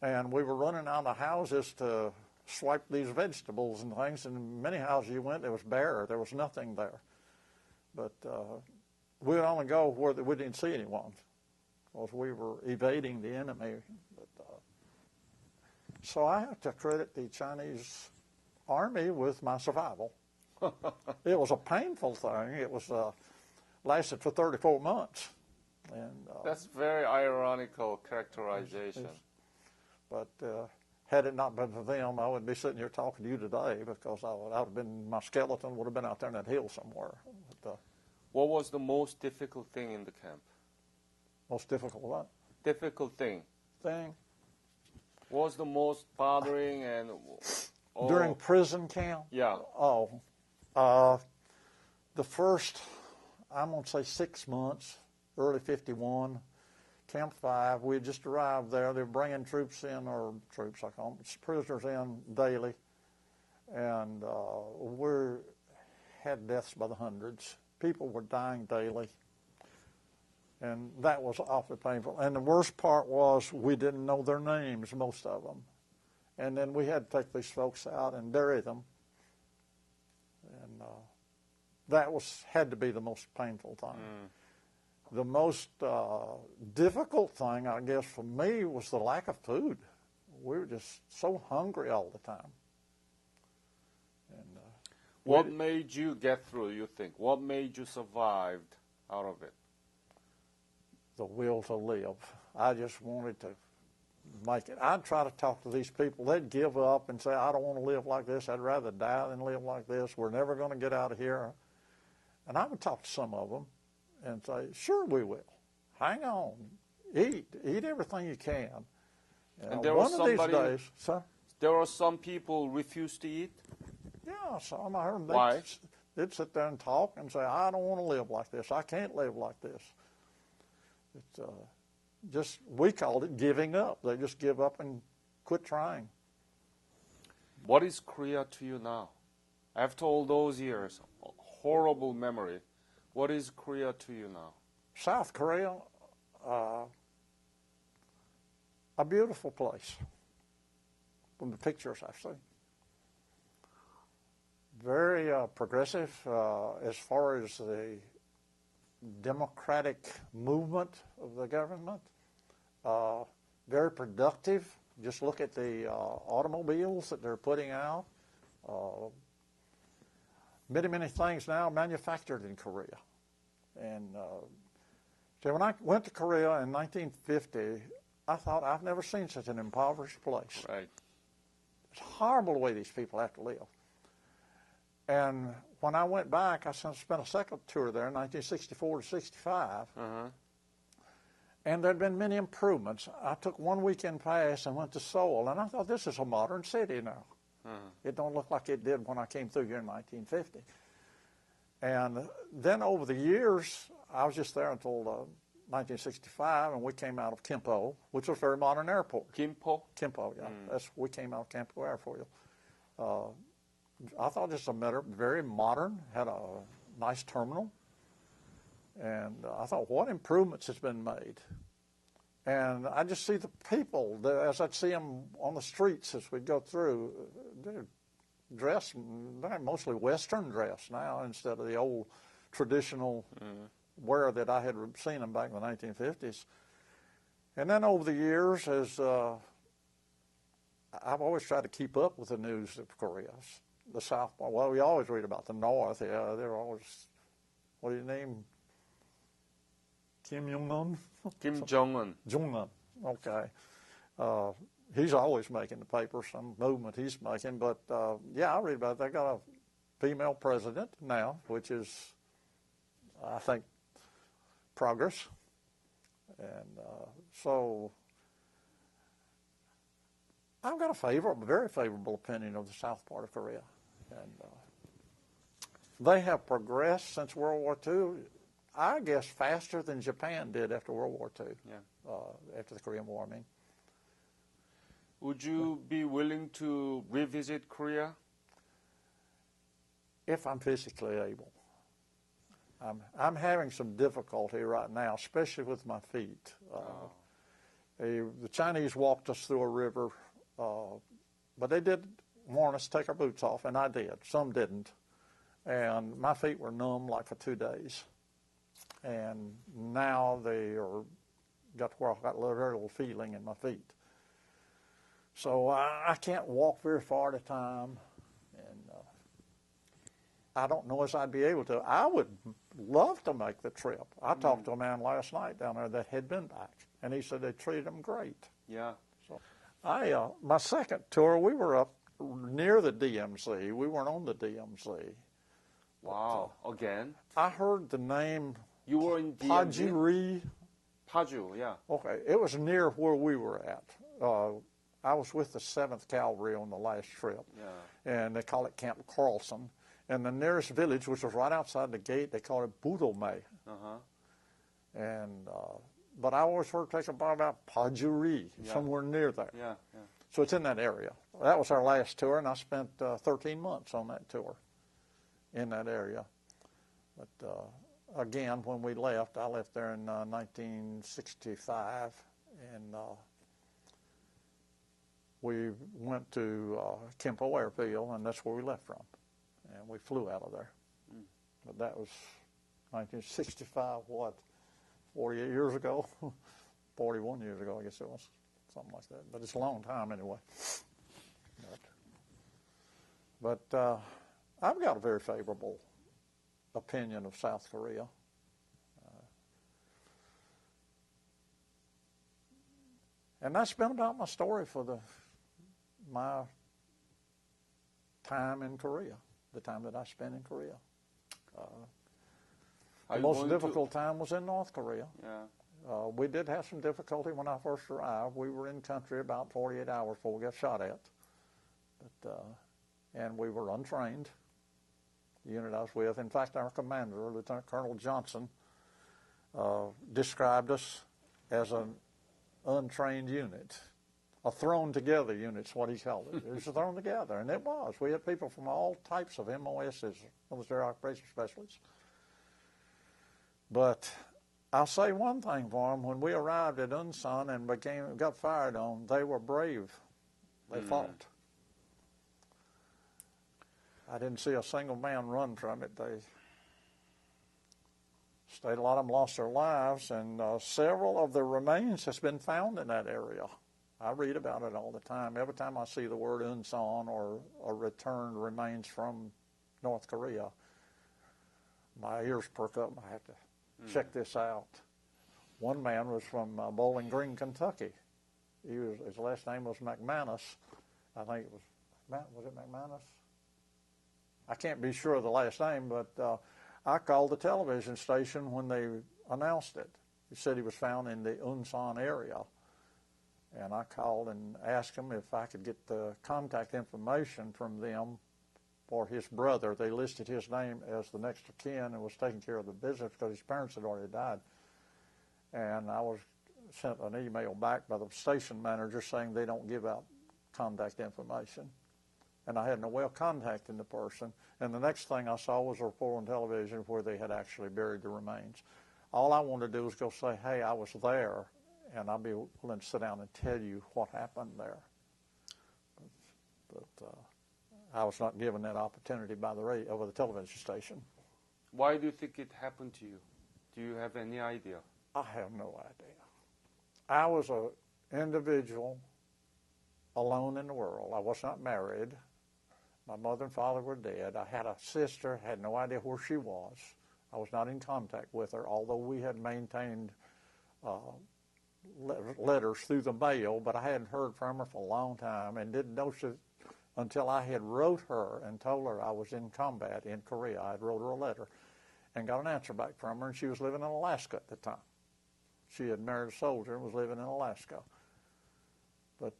And we were running out of houses to swipe these vegetables and things, and in many houses you went, it was bare. There was nothing there. But we would only go where we didn't see anyone, because we were evading the enemy. But, so I have to credit the Chinese Army with my survival. It was a painful thing. It was lasted for 34 months. And that's very ironical characterization. But had it not been for them, I wouldn't be sitting here talking to you today, because my skeleton would have been out there in that hill somewhere. But, what was the most difficult thing in the camp? Most difficult what? Difficult thing. What was the most bothering and... During prison camp? Yeah. The first, I'm going to say 6 months, early 51, Camp 5, we had just arrived there. They were bringing prisoners in daily. And we had deaths by the hundreds. People were dying daily. And that was awfully painful. And the worst part was we didn't know their names, most of them. And then we had to take these folks out and bury them. And that had to be the most painful thing. The most difficult thing, I guess, for me was the lack of food. We were just so hungry all the time. And what made you get through, you think? What made you survive out of it? The will to live. I just wanted to make it. I'd try to talk to these people. They'd give up and say, I don't want to live like this. I'd rather die than live like this. We're never going to get out of here. And I would talk to some of them and say, sure we will. Hang on. Eat everything you can. And there one of these days, sir? There are some people refuse to eat? Yeah, some. I heard them. Why? They'd sit there and talk and say, I don't want to live like this. I can't live like this. It's we called it giving up. They just give up and quit trying. What is Korea to you now? After all those years, horrible memory, what is Korea to you now? South Korea, a beautiful place from the pictures I've seen. Very progressive as far as the democratic movement of the government. Very productive. Just look at the automobiles that they're putting out. Many things now manufactured in Korea. And so when I went to Korea in 1950, I thought, I've never seen such an impoverished place. Right. It's horrible the way these people have to live. And when I went back, I spent a second tour there in 1964 to 65. And there had been many improvements. I took 1 weekend pass and went to Seoul, and I thought, this is a modern city now. It don't look like it did when I came through here in 1950. And then over the years, I was just there until 1965, and we came out of Kimpo, which was a very modern airport. Kimpo? Kimpo, yeah. We came out of Kimpo Airfield. I thought this was very modern, had a nice terminal. And I thought, what improvements has been made? And I just see the people, as I'd see them on the streets as we go through, they're dressed, they're mostly Western dress now instead of the old traditional wear that I had seen them back in the 1950s. And then over the years, as I've always tried to keep up with the news of Korea. The South, well, we always read about the North. Yeah, they're always, what do you name? Kim Jong-un? Kim Jong-un. Jong-un, okay. He's always making the paper, some movement he's making. But, yeah, I read about it. They got a female president now, which is, I think, progress. And so I've got a very favorable opinion of the south part of Korea. And they have progressed since World War II, I guess, faster than Japan did after World War II, after the Korean War, I mean. Would you be willing to revisit Korea? If I'm physically able. I'm having some difficulty right now, especially with my feet. The Chinese walked us through a river, but they did warn us to take our boots off, and I did. Some didn't. And my feet were numb like for 2 days. And now they got to where I've got very little feeling in my feet. So I can't walk very far at a time. And I don't know as I'd be able to. I would love to make the trip. I talked to a man last night down there that had been back, and he said they treated him great. Yeah. So my second tour, we were up near the DMZ. We weren't on the DMZ. Wow. Again? I heard the name. You were in DMZ? Paju, yeah. Okay. It was near where we were at. I was with the 7th Cavalry on the last trip. Yeah. And they call it Camp Carlson. And the nearest village, which was right outside the gate, they called it Budome. And but I always heard taken about Pajuri, somewhere near there. Yeah. So it's in that area. That was our last tour, and I spent 13 months on that tour in that area. But again, when we left, I left there in 1965, and we went to Kempo Airfield, and that's where we left from. And we flew out of there. But that was 1965, what, 48 years ago? 41 years ago, I guess it was, something like that. But it's a long time anyway. But I've got a very favorable opinion of South Korea. And that's been about my story for my time in Korea, the time that I spent in Korea. The most difficult time was in North Korea. Yeah. We did have some difficulty when I first arrived. We were in country about 48 hours before we got shot at. And we were untrained, the unit I was with. In fact, our commander, Lieutenant Colonel Johnson, described us as an untrained unit. A thrown-together unit's what he called it. It was thrown together, and it was. We had people from all types of MOSs, military operations specialists. But I'll say one thing for them. When we arrived at Unsan and got fired on, they were brave. They fought. I didn't see a single man run from it. They stayed. A lot of them lost their lives, and several of the remains has been found in that area. I read about it all the time. Every time I see the word Unsan or returned remains from North Korea, my ears perk up. I have to check this out. One man was from Bowling Green, Kentucky. His last name was McManus. I think it was it McManus? I can't be sure of the last name, but I called the television station when they announced it. He said he was found in the Unsan area. And I called and asked him if I could get the contact information from them for his brother. They listed his name as the next of kin and was taking care of the business because his parents had already died. And I was sent an email back by the station manager saying they don't give out contact information. And I had no way of contacting the person. And the next thing I saw was a report on television where they had actually buried the remains. All I wanted to do was go say, hey, I was there, and I'll be willing to sit down and tell you what happened there. But I was not given that opportunity by over the television station. Why do you think it happened to you? Do you have any idea? I have no idea. I was an individual alone in the world. I was not married. My mother and father were dead. I had a sister, had no idea where she was. I was not in contact with her, although we had maintained letters through the mail, but I hadn't heard from her for a long time and didn't know she, until I had wrote her and told her I was in combat in Korea. I had wrote her a letter and got an answer back from her, and she was living in Alaska at the time. She had married a soldier and was living in Alaska. But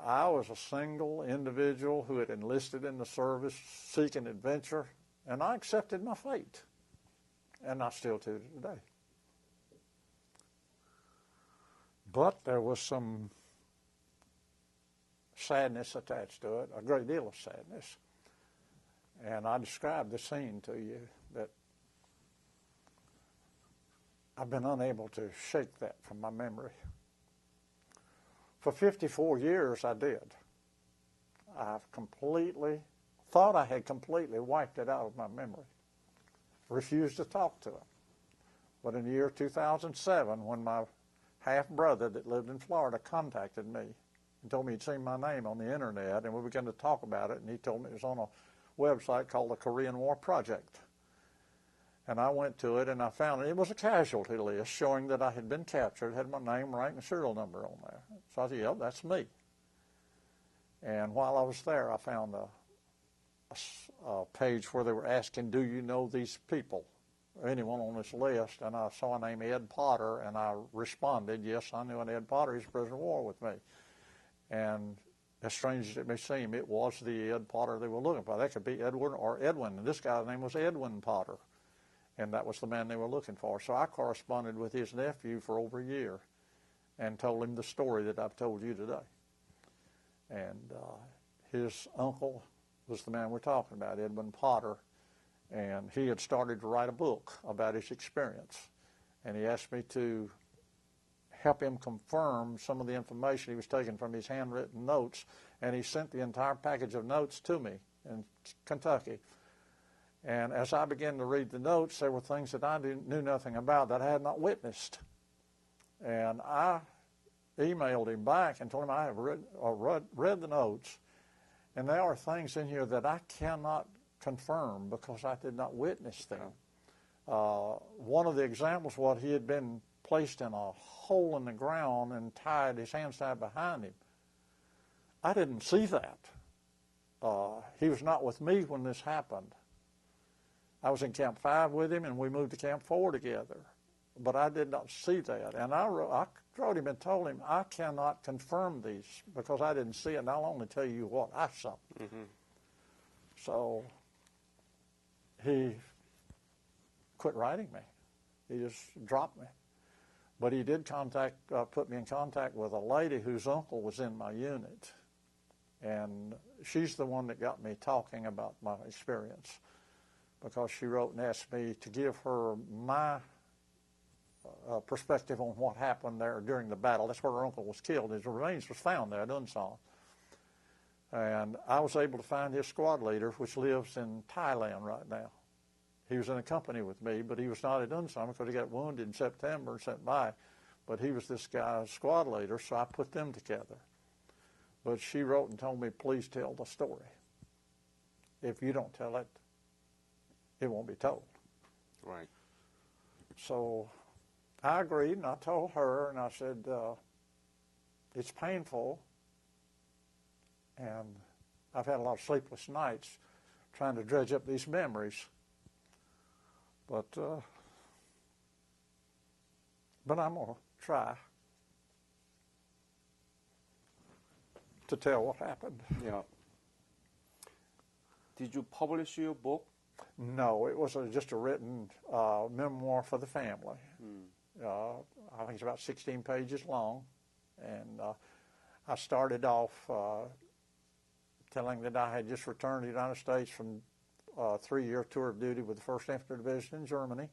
I was a single individual who had enlisted in the service, seeking adventure, and I accepted my fate. And I still do today. But there was some sadness attached to it, a great deal of sadness. And I described the scene to you that I've been unable to shake that from my memory. For 54 years I did. I've thought I had completely wiped it out of my memory. Refused to talk to it. But in the year 2007, when my half-brother that lived in Florida contacted me and told me he'd seen my name on the internet, and we began to talk about it, and he told me it was on a website called the Korean War Project. And I went to it, and I found it was a casualty list showing that I had been captured, had my name, rank, and serial number on there. So I said, yep, that's me. And while I was there, I found a page where they were asking, do you know these people, or anyone on this list? And I saw a name, Ed Potter, and I responded, yes, I knew an Ed Potter. He's a prisoner of war with me. And as strange as it may seem, it was the Ed Potter they were looking for. That could be Edward or Edwin, and this guy's name was Edwin Potter. And that was the man they were looking for. So I corresponded with his nephew for over a year and told him the story that I've told you today. And his uncle was the man we're talking about, Edwin Potter. And he had started to write a book about his experience. And he asked me to help him confirm some of the information he was taking from his handwritten notes. And he sent the entire package of notes to me in Kentucky. And as I began to read the notes, there were things that I knew nothing about that I had not witnessed. And I emailed him back and told him I have read the notes, and there are things in here that I cannot confirm because I did not witness them. One of the examples was he had been placed in a hole in the ground and his hands tied behind him. I didn't see that. He was not with me when this happened. I was in Camp 5 with him, and we moved to Camp 4 together. But I did not see that. And I wrote him and told him, I cannot confirm these because I didn't see it, and I'll only tell you what I saw. Mm-hmm. So he quit writing me. He just dropped me. But he did put me in contact with a lady whose uncle was in my unit. And she's the one that got me talking about my experience, because she wrote and asked me to give her my perspective on what happened there during the battle. That's where her uncle was killed. His remains was found there at Untitled. And I was able to find his squad leader, which lives in Thailand right now. He was in a company with me, but he was not at Untitled because he got wounded in September and sent by. But he was this guy's squad leader, so I put them together. But she wrote and told me, please tell the story. If you don't tell it, it won't be told. Right. So I agreed, and I told her, and I said, it's painful, and I've had a lot of sleepless nights trying to dredge up these memories. But I'm going to try to tell what happened. Yeah. Did you publish your book? No, it was just a written memoir for the family. I think it's about 16 pages long. And I started off telling that I had just returned to the United States from a 3-year tour of duty with the 1st Infantry Division in Germany.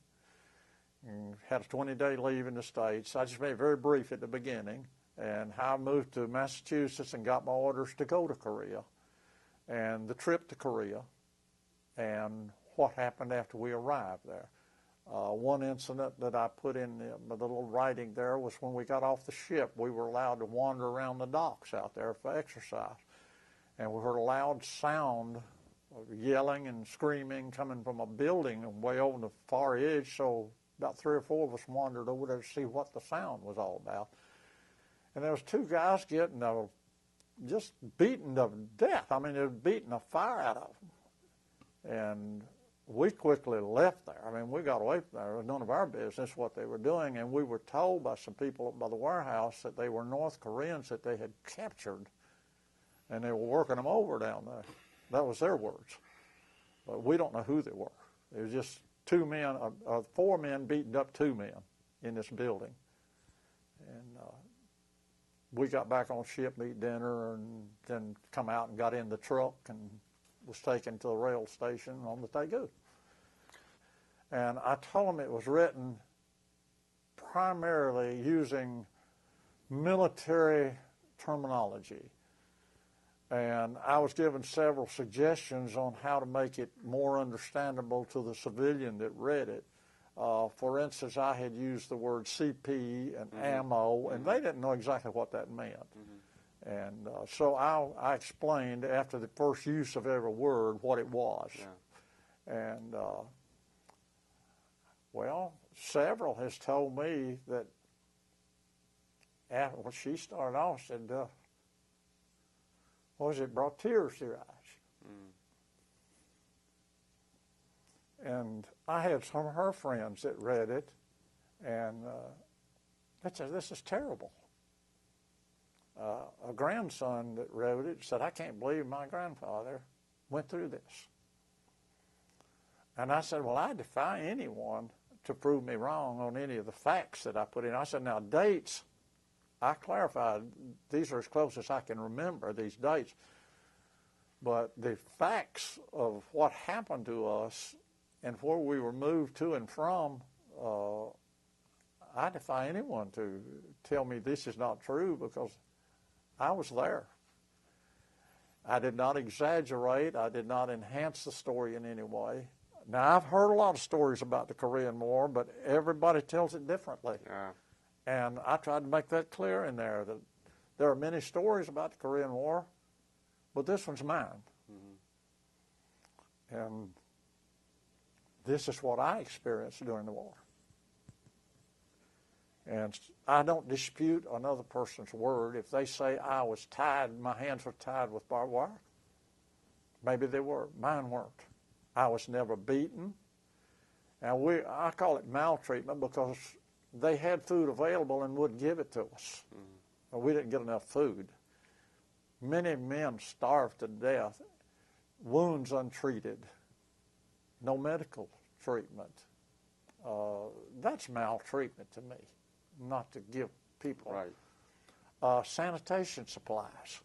And had a 20-day leave in the States. I just made it very brief at the beginning. And how I moved to Massachusetts and got my orders to go to Korea. And the trip to Korea. And what happened after we arrived there. One incident that I put in the little writing there was when we got off the ship, we were allowed to wander around the docks out there for exercise. And we heard a loud sound of yelling and screaming coming from a building way over the far edge, so about 3 or 4 of us wandered over there to see what the sound was all about. And there was 2 guys getting just beaten to death. I mean, they were beating the fire out of them. And we quickly left there. I mean, we got away from there. It was none of our business what they were doing. And we were told by some people by the warehouse that they were North Koreans that they had captured. And they were working them over down there. That was their words. But we don't know who they were. It was just 2 men, 4 men beating up 2 men in this building. And we got back on ship, eat dinner, and then come out and got in the truck and was taken to the rail station on the Daegu. And I told them it was written primarily using military terminology. And I was given several suggestions on how to make it more understandable to the civilian that read it. For instance, I had used the word CP and ammo, and they didn't know exactly what that meant. And so I explained after the first use of every word what it was. Yeah. And, well, several has told me that after when she started off, said, what was it, brought tears to your eyes. And I had some of her friends that read it, and they said, this is terrible. A grandson that wrote it said, I can't believe my grandfather went through this. And I said, well, I defy anyone to prove me wrong on any of the facts that I put in. I said, now, dates, I clarified, these are as close as I can remember, these dates. But the facts of what happened to us and where we were moved to and from, I defy anyone to tell me this is not true, because I was there. I did not exaggerate. I did not enhance the story in any way. Now, I've heard a lot of stories about the Korean War, but everybody tells it differently. Yeah. And I tried to make that clear in there, that there are many stories about the Korean War, but this one's mine. Mm-hmm. And this is what I experienced during the war. And I don't dispute another person's word. If they say I was tied, my hands were tied with barbed wire, maybe they were. Mine weren't. I was never beaten. And I call it maltreatment because they had food available and wouldn't give it to us. Mm-hmm. We didn't get enough food. Many men starved to death, wounds untreated, no medical treatment. That's maltreatment to me, not to give people. Right. Sanitation supplies.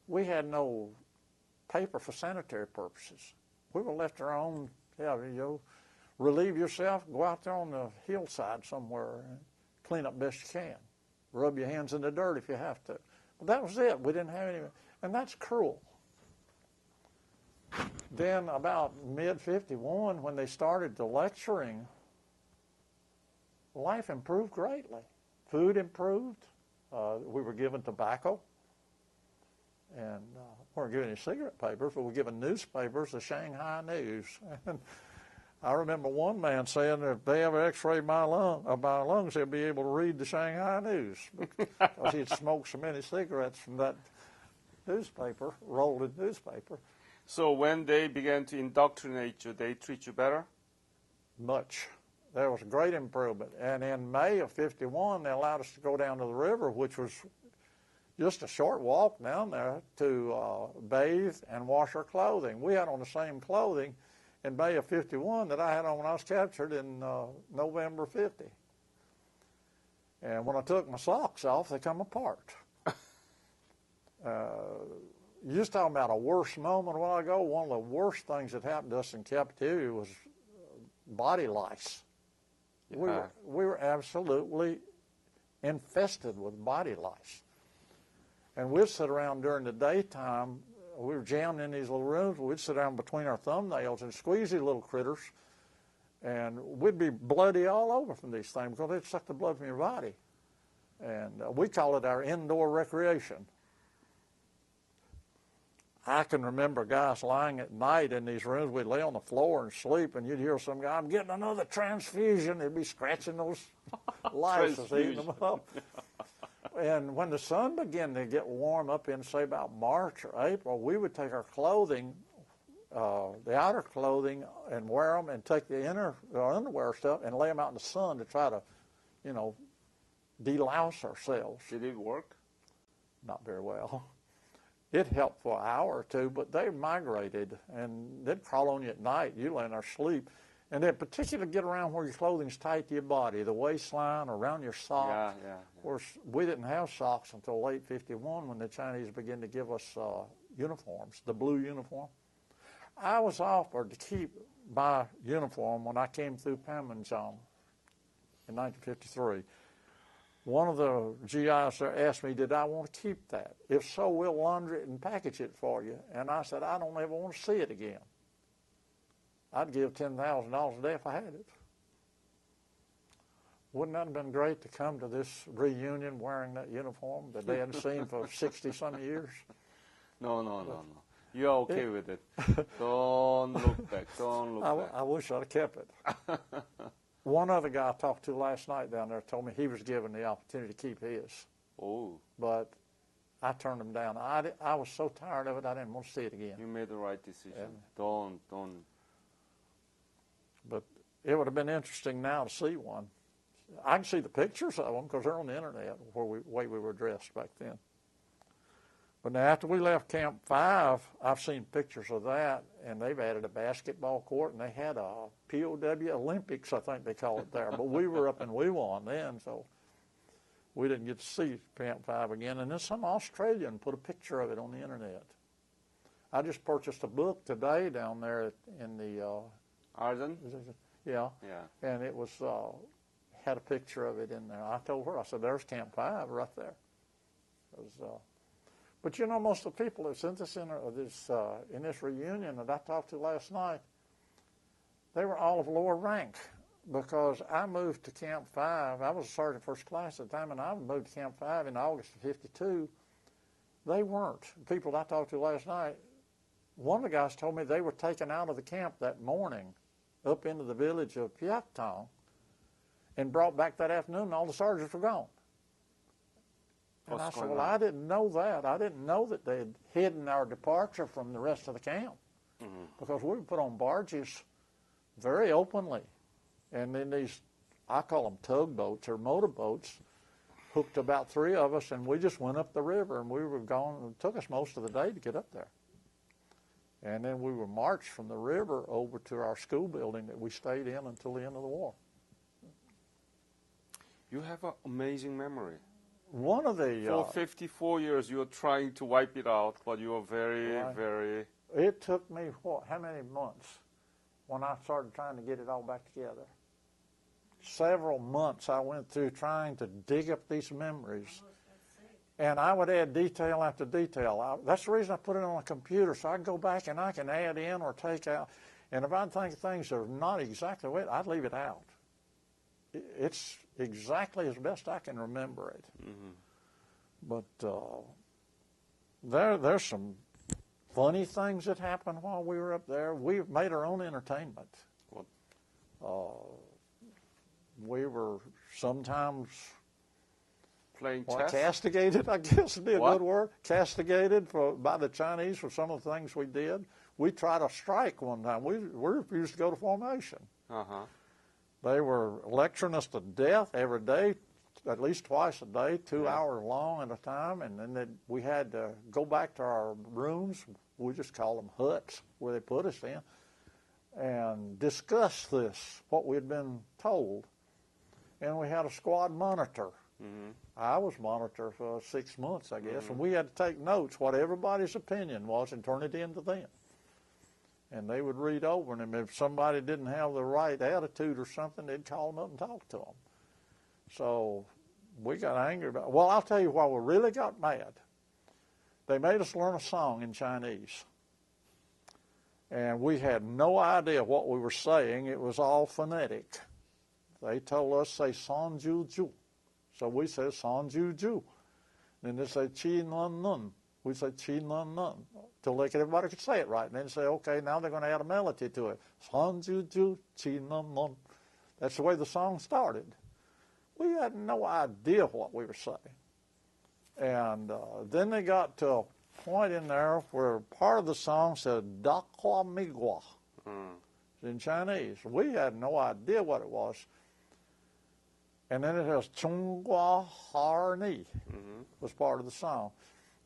We had no paper for sanitary purposes. We were left our own, relieve yourself, go out there on the hillside somewhere and clean up best you can. Rub your hands in the dirt if you have to. But that was it. We didn't have any, and that's cruel. Then about mid-51, when they started the lecturing, life improved greatly. Food improved. We were given tobacco. And weren't given any cigarette papers, but we were given newspapers, the Shanghai News. And I remember one man saying that if they ever x-ray my lungs, they'll be able to read the Shanghai News, because he'd smoked so many cigarettes from that newspaper, rolled in newspaper. So when they began to indoctrinate you, they treat you better? Much. There was a great improvement. And in May of 51, they allowed us to go down to the river, which was just a short walk down there, to bathe and wash our clothing. We had on the same clothing in May of 51 that I had on when I was captured in November 50. And when I took my socks off, they come apart. You just talking about a worse moment a while ago. One of the worst things that happened to us in captivity was body lice. Yeah. We were absolutely infested with body lice. And we'd sit around during the daytime. We were jammed in these little rooms. We'd sit down between our thumbnails and squeeze these little critters. And we'd be bloody all over from these things because they'd suck the blood from your body. And we call it our indoor recreation. I can remember guys lying at night in these rooms. We'd lay on the floor and sleep, and you'd hear some guy, "I'm getting another transfusion." They'd be scratching those lice, eating them up. And when the sun began to get warm up in, say, about March or April, we would take our clothing, the outer clothing, and wear them, and take the underwear stuff and lay them out in the sun to try to, delouse ourselves. Did it work? Not very well. It helped for an hour or two, but they migrated, and they'd crawl on you at night. You lay in there sleep. And they'd particularly get around where your clothing's tight to your body, the waistline, around your socks. Yeah. Of course, we didn't have socks until late 51 when the Chinese began to give us uniforms, the blue uniform. I was offered to keep my uniform when I came through Panmunjom in 1953. One of the GIs there asked me, did I want to keep that? If so, we'll launder it and package it for you. And I said, I don't ever want to see it again. I'd give $10,000 a day if I had it. Wouldn't that have been great to come to this reunion wearing that uniform that they hadn't seen for 60-some years? No. You're okay with it. Don't look back. Don't look back. I wish I'd have kept it. One other guy I talked to last night down there told me he was given the opportunity to keep his. Oh. But I turned him down. I was so tired of it, I didn't want to see it again. You made the right decision. Yeah. Don't. But it would have been interesting now to see one. I can see the pictures of them because they're on the internet, the way we were dressed back then. But now after we left Camp 5, I've seen pictures of that, and they've added a basketball court, and they had a POW Olympics, I think they call it there. But we were up in Weewon then, so we didn't get to see Camp 5 again. And then some Australian put a picture of it on the internet. I just purchased a book today down there in the Arden? Yeah. Yeah. And it was, had a picture of it in there. I told her, I said, there's Camp 5 right there. But you know, most of the people that's in this reunion that I talked to last night, they were all of lower rank, because I moved to Camp 5. I was a sergeant first class at the time, and I moved to Camp 5 in August of '52. They weren't. The people I talked to last night, one of the guys told me they were taken out of the camp that morning up into the village of Piatong and brought back that afternoon, and all the sergeants were gone. And I said, well, I didn't know that. I didn't know that they had hidden our departure from the rest of the camp, because we were put on barges very openly. And then these, I call them tugboats or motorboats, hooked about 3 of us, and we just went up the river, and we were gone. It took us most of the day to get up there. And then we were marched from the river over to our school building that we stayed in until the end of the war. You have an amazing memory. One of the... For 54 years, you were trying to wipe it out, but you were very... It took me, how many months when I started trying to get it all back together? Several months I went through trying to dig up these memories. And I would add detail after detail. That's the reason I put it on a computer, so I can go back and I can add in or take out. And if I think things are not exactly the way, I'd leave it out. It's exactly as best I can remember it. But there's some funny things that happened while we were up there. We made our own entertainment. We were sometimes playing chess? Castigated, I guess would be a good word. Castigated by the Chinese for some of the things we did. We tried a strike one time. We refused to go to formation. They were lecturing us to death every day, at least twice a day, 2 hours long at a time, and then we had to go back to our rooms. We just call them huts, where they put us in, and discuss this, what we had been told. And we had a squad monitor. I was monitor for 6 months, I guess, and we had to take notes, what everybody's opinion was, and turn it in to them. And they would read over them. If somebody didn't have the right attitude or something, they'd call them up and talk to them. So we got angry about it. Well, I'll tell you why we really got mad. They made us learn a song in Chinese. And we had no idea what we were saying. It was all phonetic. They told us, say, San Ju Ju. So we said, San Ju Ju. Then they said, Chi Nun Nun. We said, Chi Nun Nun, till everybody could say it right. And then say, okay, now they're going to add a melody to it. San Ju Ju, Chi Nun Nun. That's the way the song started. We had no idea what we were saying. And then they got to a point in there where part of the song said, Da Kwa Migwa, in Chinese. We had no idea what it was. And then it has Chunghua Har Ni, was part of the song.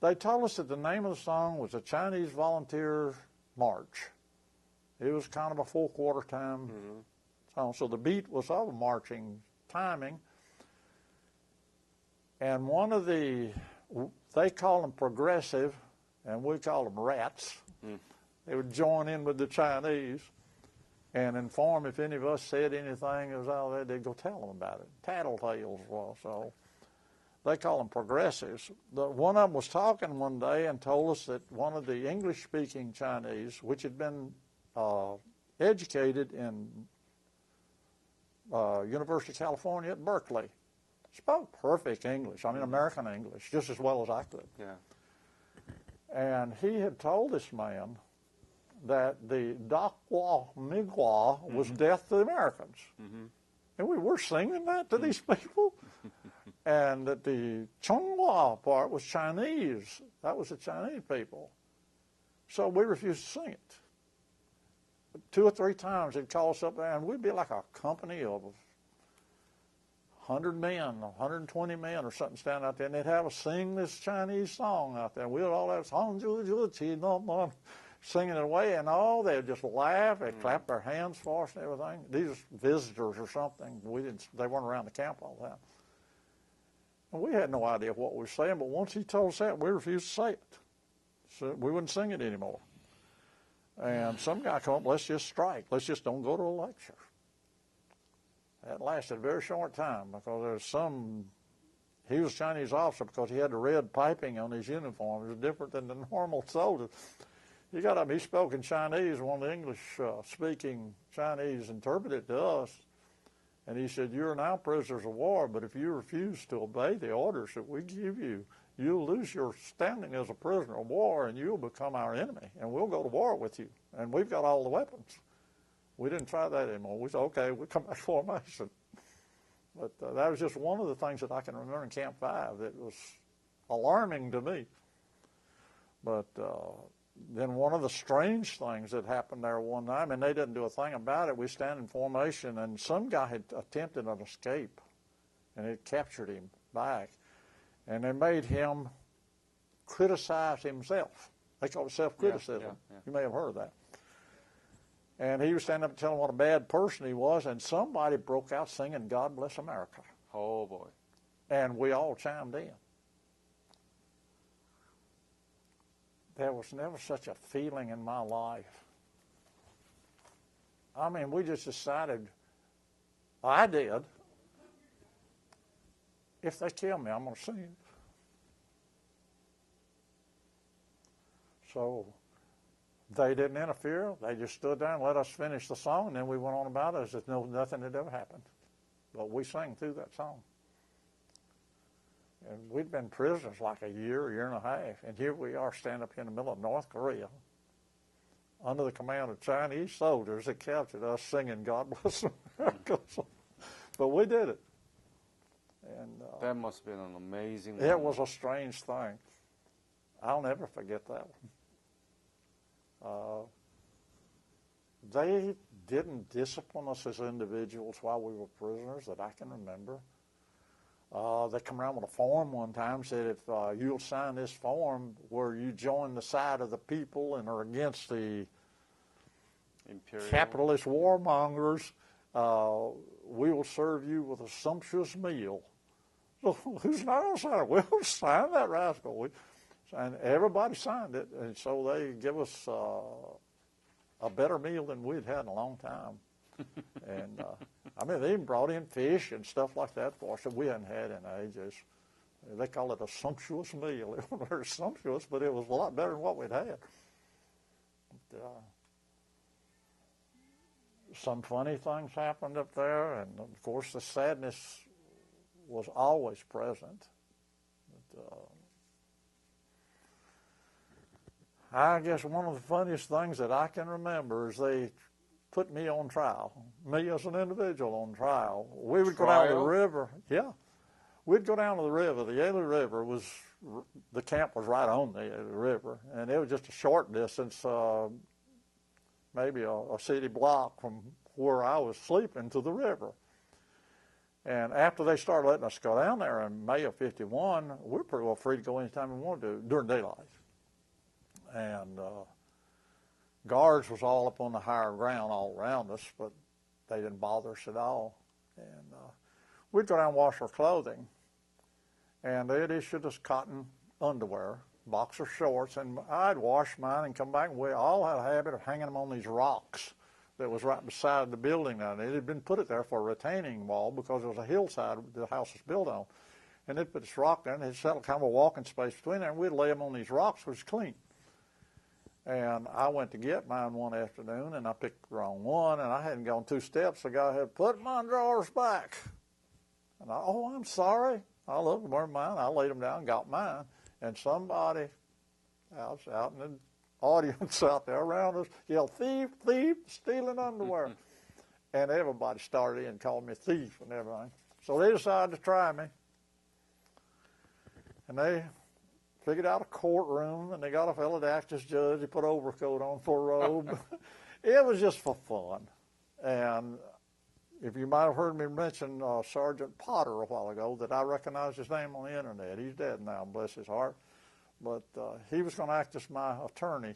They told us that the name of the song was a Chinese Volunteer March. It was kind of a 4/4 time song, so the beat was of a marching timing. And one of they call them progressive, and we call them rats. They would join in with the Chinese and inform if any of us said anything that was out there, they'd go tell them about it. Tattletales, well, so they call them progressives. One of them was talking one day and told us that one of the English-speaking Chinese, which had been educated in University of California at Berkeley, spoke perfect English, I mean American English, just as well as I could. And he had told this man that the Da Kwa Migwa was death to the Americans. And we were singing that to these people. And that the Chonghua part was Chinese. That was the Chinese people. So we refused to sing it. 2 or 3 times they'd call us up there, and we'd be like a company of 100 men, 120 men or something standing out there, and they'd have us sing this Chinese song out there. We'd all have singing it away, and they'd just laugh. They'd clap their hands for us and everything. These are visitors or something. They weren't around the camp all the time. And we had no idea what we were saying, but once he told us that, we refused to say it. So we wouldn't sing it anymore. And some guy come up, let's just strike. Let's just don't go to a lecture. That lasted a very short time because there's he was a Chinese officer because he had the red piping on his uniform. It was different than the normal soldiers. He got up, he spoke in Chinese. One of the English-speaking Chinese interpreted to us, and he said, you're now prisoners of war, but if you refuse to obey the orders that we give you, you'll lose your standing as a prisoner of war, and you'll become our enemy, and we'll go to war with you. And we've got all the weapons. We didn't try that anymore. We said, okay, we'll come back to formation. But that was just one of the things that I can remember in Camp 5 that was alarming to me. But then one of the strange things that happened there one time, and they didn't do a thing about it, we stand in formation, and some guy had attempted an escape, and it captured him back. And they made him criticize himself. They called it self-criticism. Yeah. You may have heard of that. And he was standing up and telling what a bad person he was, and somebody broke out singing God Bless America. Oh, boy. And we all chimed in. There was never such a feeling in my life. I mean, we just decided, I did, if they kill me, I'm going to sing. So they didn't interfere. They just stood there and let us finish the song, and then we went on about it as if nothing had ever happened. But we sang through that song. And we'd been prisoners like a year and a half, and here we are standing up here in the middle of North Korea under the command of Chinese soldiers that captured us singing God Bless America. But we did it. And that must have been an amazing It was a strange thing. I'll never forget that one. They didn't discipline us as individuals while we were prisoners that I can remember. They come around with a form one time, said if you'll sign this form where you join the side of the people and are against the capitalist warmongers, we will serve you with a sumptuous meal. So who's not going to sign it? We'll sign that rascal. And everybody signed it, and so they give us a better meal than we'd had in a long time. And I mean, they even brought in fish and stuff like that for us that we hadn't had in ages. They call it a sumptuous meal. It wasn't very sumptuous, but it was a lot better than what we'd had. But, some funny things happened up there, and of course the sadness was always present. But, I guess one of the funniest things that I can remember is they put me on trial, me as an individual on trial. We would go down to the river. Yeah. We'd go down to the river. The Yalu River the camp was right on the Yalu River, and it was just a short distance, maybe a city block from where I was sleeping to the river. And after they started letting us go down there in May of '51, we were pretty well free to go anytime we wanted to during daylight. And guards was all up on the higher ground all around us, but they didn't bother us at all. And we'd go down and wash our clothing, and they'd issued us cotton underwear, boxer shorts, and I'd wash mine and come back, and we all had a habit of hanging them on these rocks that was right beside the building now. It had been put there for a retaining wall because it was a hillside the house was built on. And they'd put this rock there, and they'd settle kind of a walking space between there, and we'd lay them on these rocks, which was clean. And I went to get mine one afternoon, and I picked the wrong one, and I hadn't gone 2 steps. The guy had put my drawers back. And I'm sorry. I looked where mine. I laid them down and got mine. And somebody out in the audience out there around us yelled, "Thief, thief, stealing underwear." And everybody started in and called me a thief and everything. So they decided to try me. And they figured out a courtroom, and they got a fellow to act as judge. He put an overcoat on for a robe. It was just for fun. And if you might have heard me mention Sergeant Potter a while ago, that I recognized his name on the internet. He's dead now, bless his heart. But he was going to act as my attorney.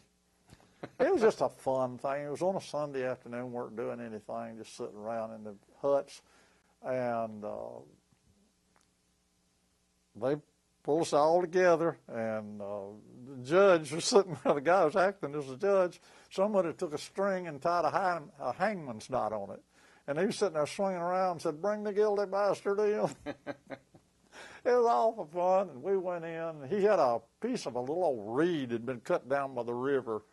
It was just a fun thing. It was on a Sunday afternoon. We weren't doing anything, just sitting around in the huts. And they pulled us all together, and the judge was sitting there, the guy was acting as a judge. Somebody took a string and tied a hangman's knot on it. And he was sitting there swinging around and said, "Bring the guilty bastard in." It was awful fun, and we went in. He had a piece of a little old reed that had been cut down by the river.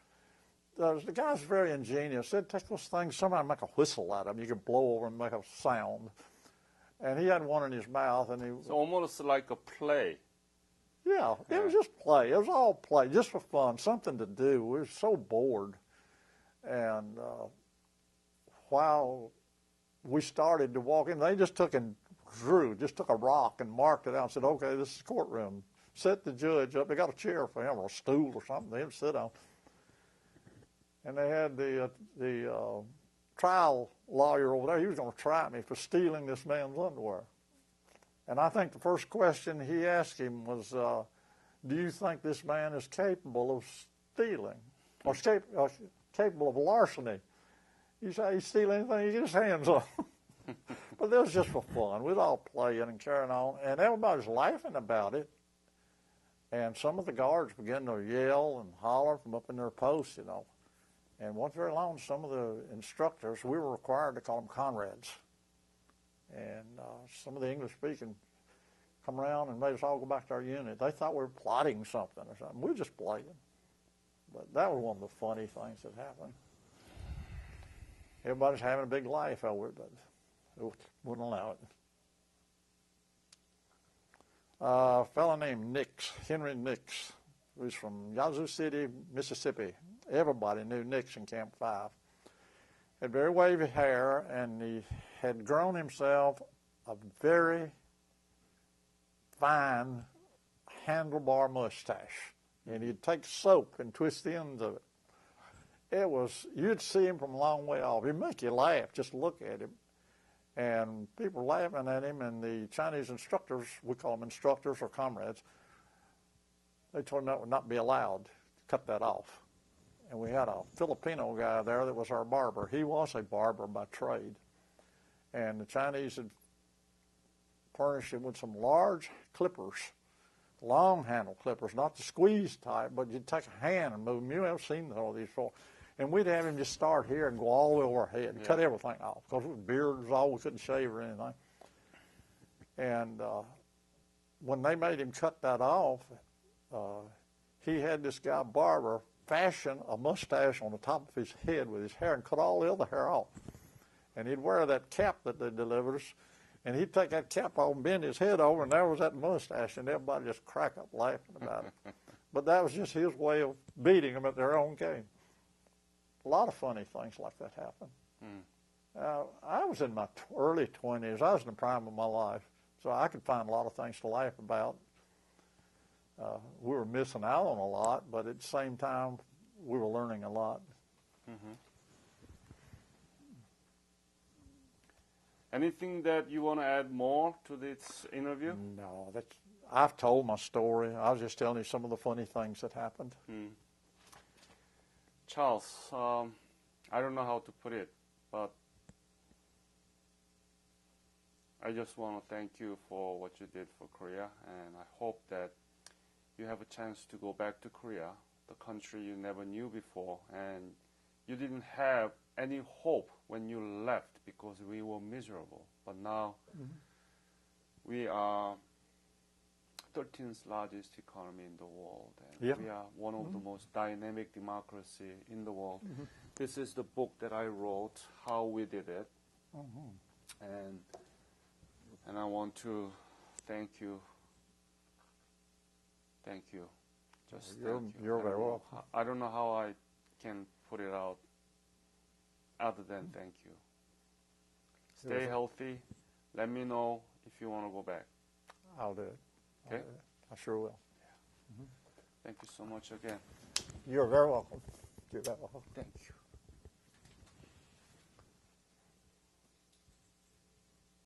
The guy's very ingenious. They'd take those things, somebody make a whistle out of them. You could blow over and make a sound. And he had one in his mouth. And he so almost like a play. Yeah, it was just play. It was all play, just for fun, something to do. We were so bored. And while we started to walk in, they just took a rock and marked it out and said, "Okay, this is the courtroom. Set the judge up." They got a chair for him or a stool or something they would sit on. And they had the trial lawyer over there. He was going to try me for stealing this man's underwear. And I think the first question he asked him was, "Do you think this man is capable of stealing or capable of larceny?" He said, "He'd steal anything he get his hands on." But that was just for fun. We'd all playing and carrying on, and everybody was laughing about it. And some of the guards began to yell and holler from up in their posts, you know. And once very long, some of the instructors, we were required to call them comrades. And some of the English-speaking come around and made us all go back to our unit. They thought we were plotting something or something. We were just playing. But that was one of the funny things that happened. Everybody's having a big laugh over it, but it wouldn't allow it. A fellow named Nix, Henry Nix, who was from Yazoo City, Mississippi. Everybody knew Nix in Camp 5. Had very wavy hair, and he had grown himself a very fine handlebar mustache. And he'd take soap and twist the ends of it. It was, you'd see him from a long way off. He'd make you laugh, just look at him. And people were laughing at him, and the Chinese instructors, we call them instructors or comrades, they told him that would not be allowed, to cut that off. And we had a Filipino guy there that was our barber. He was a barber by trade. And the Chinese had furnished him with some large clippers, long handle clippers, not the squeeze type, but you'd take a hand and move them. You haven't seen all these before. And we'd have him just start here and go all the way over our head and cut everything off, because the beard was all, we couldn't shave or anything. And when they made him cut that off, he had this guy barber fashion a mustache on the top of his head with his hair and cut all the other hair off. And he'd wear that cap that they delivered us, and he'd take that cap off and bend his head over, and there was that mustache, and everybody just crack up laughing about it. But that was just his way of beating them at their own game. A lot of funny things like that happened. I was in my early 20s. I was in the prime of my life, so I could find a lot of things to laugh about. We were missing out on a lot, but at the same time, we were learning a lot. Anything that you want to add more to this interview? No, I've told my story. I was just telling you some of the funny things that happened. Charles, I don't know how to put it, but I just want to thank you for what you did for Korea, and I hope that you have a chance to go back to Korea, the country you never knew before, and you didn't have any hope when you left because we were miserable. But now we are 13th largest economy in the world, and we are one of the most dynamic democracy in the world. This is the book that I wrote, How We Did It, and I want to thank you. Thank you. Just thank you. You're very welcome. I don't know how I can put it out other than thank you. Stay healthy. Let me know if you want to go back. I'll do it. Okay? I sure will. Thank you so much again. You're very welcome. You're very welcome. Thank you.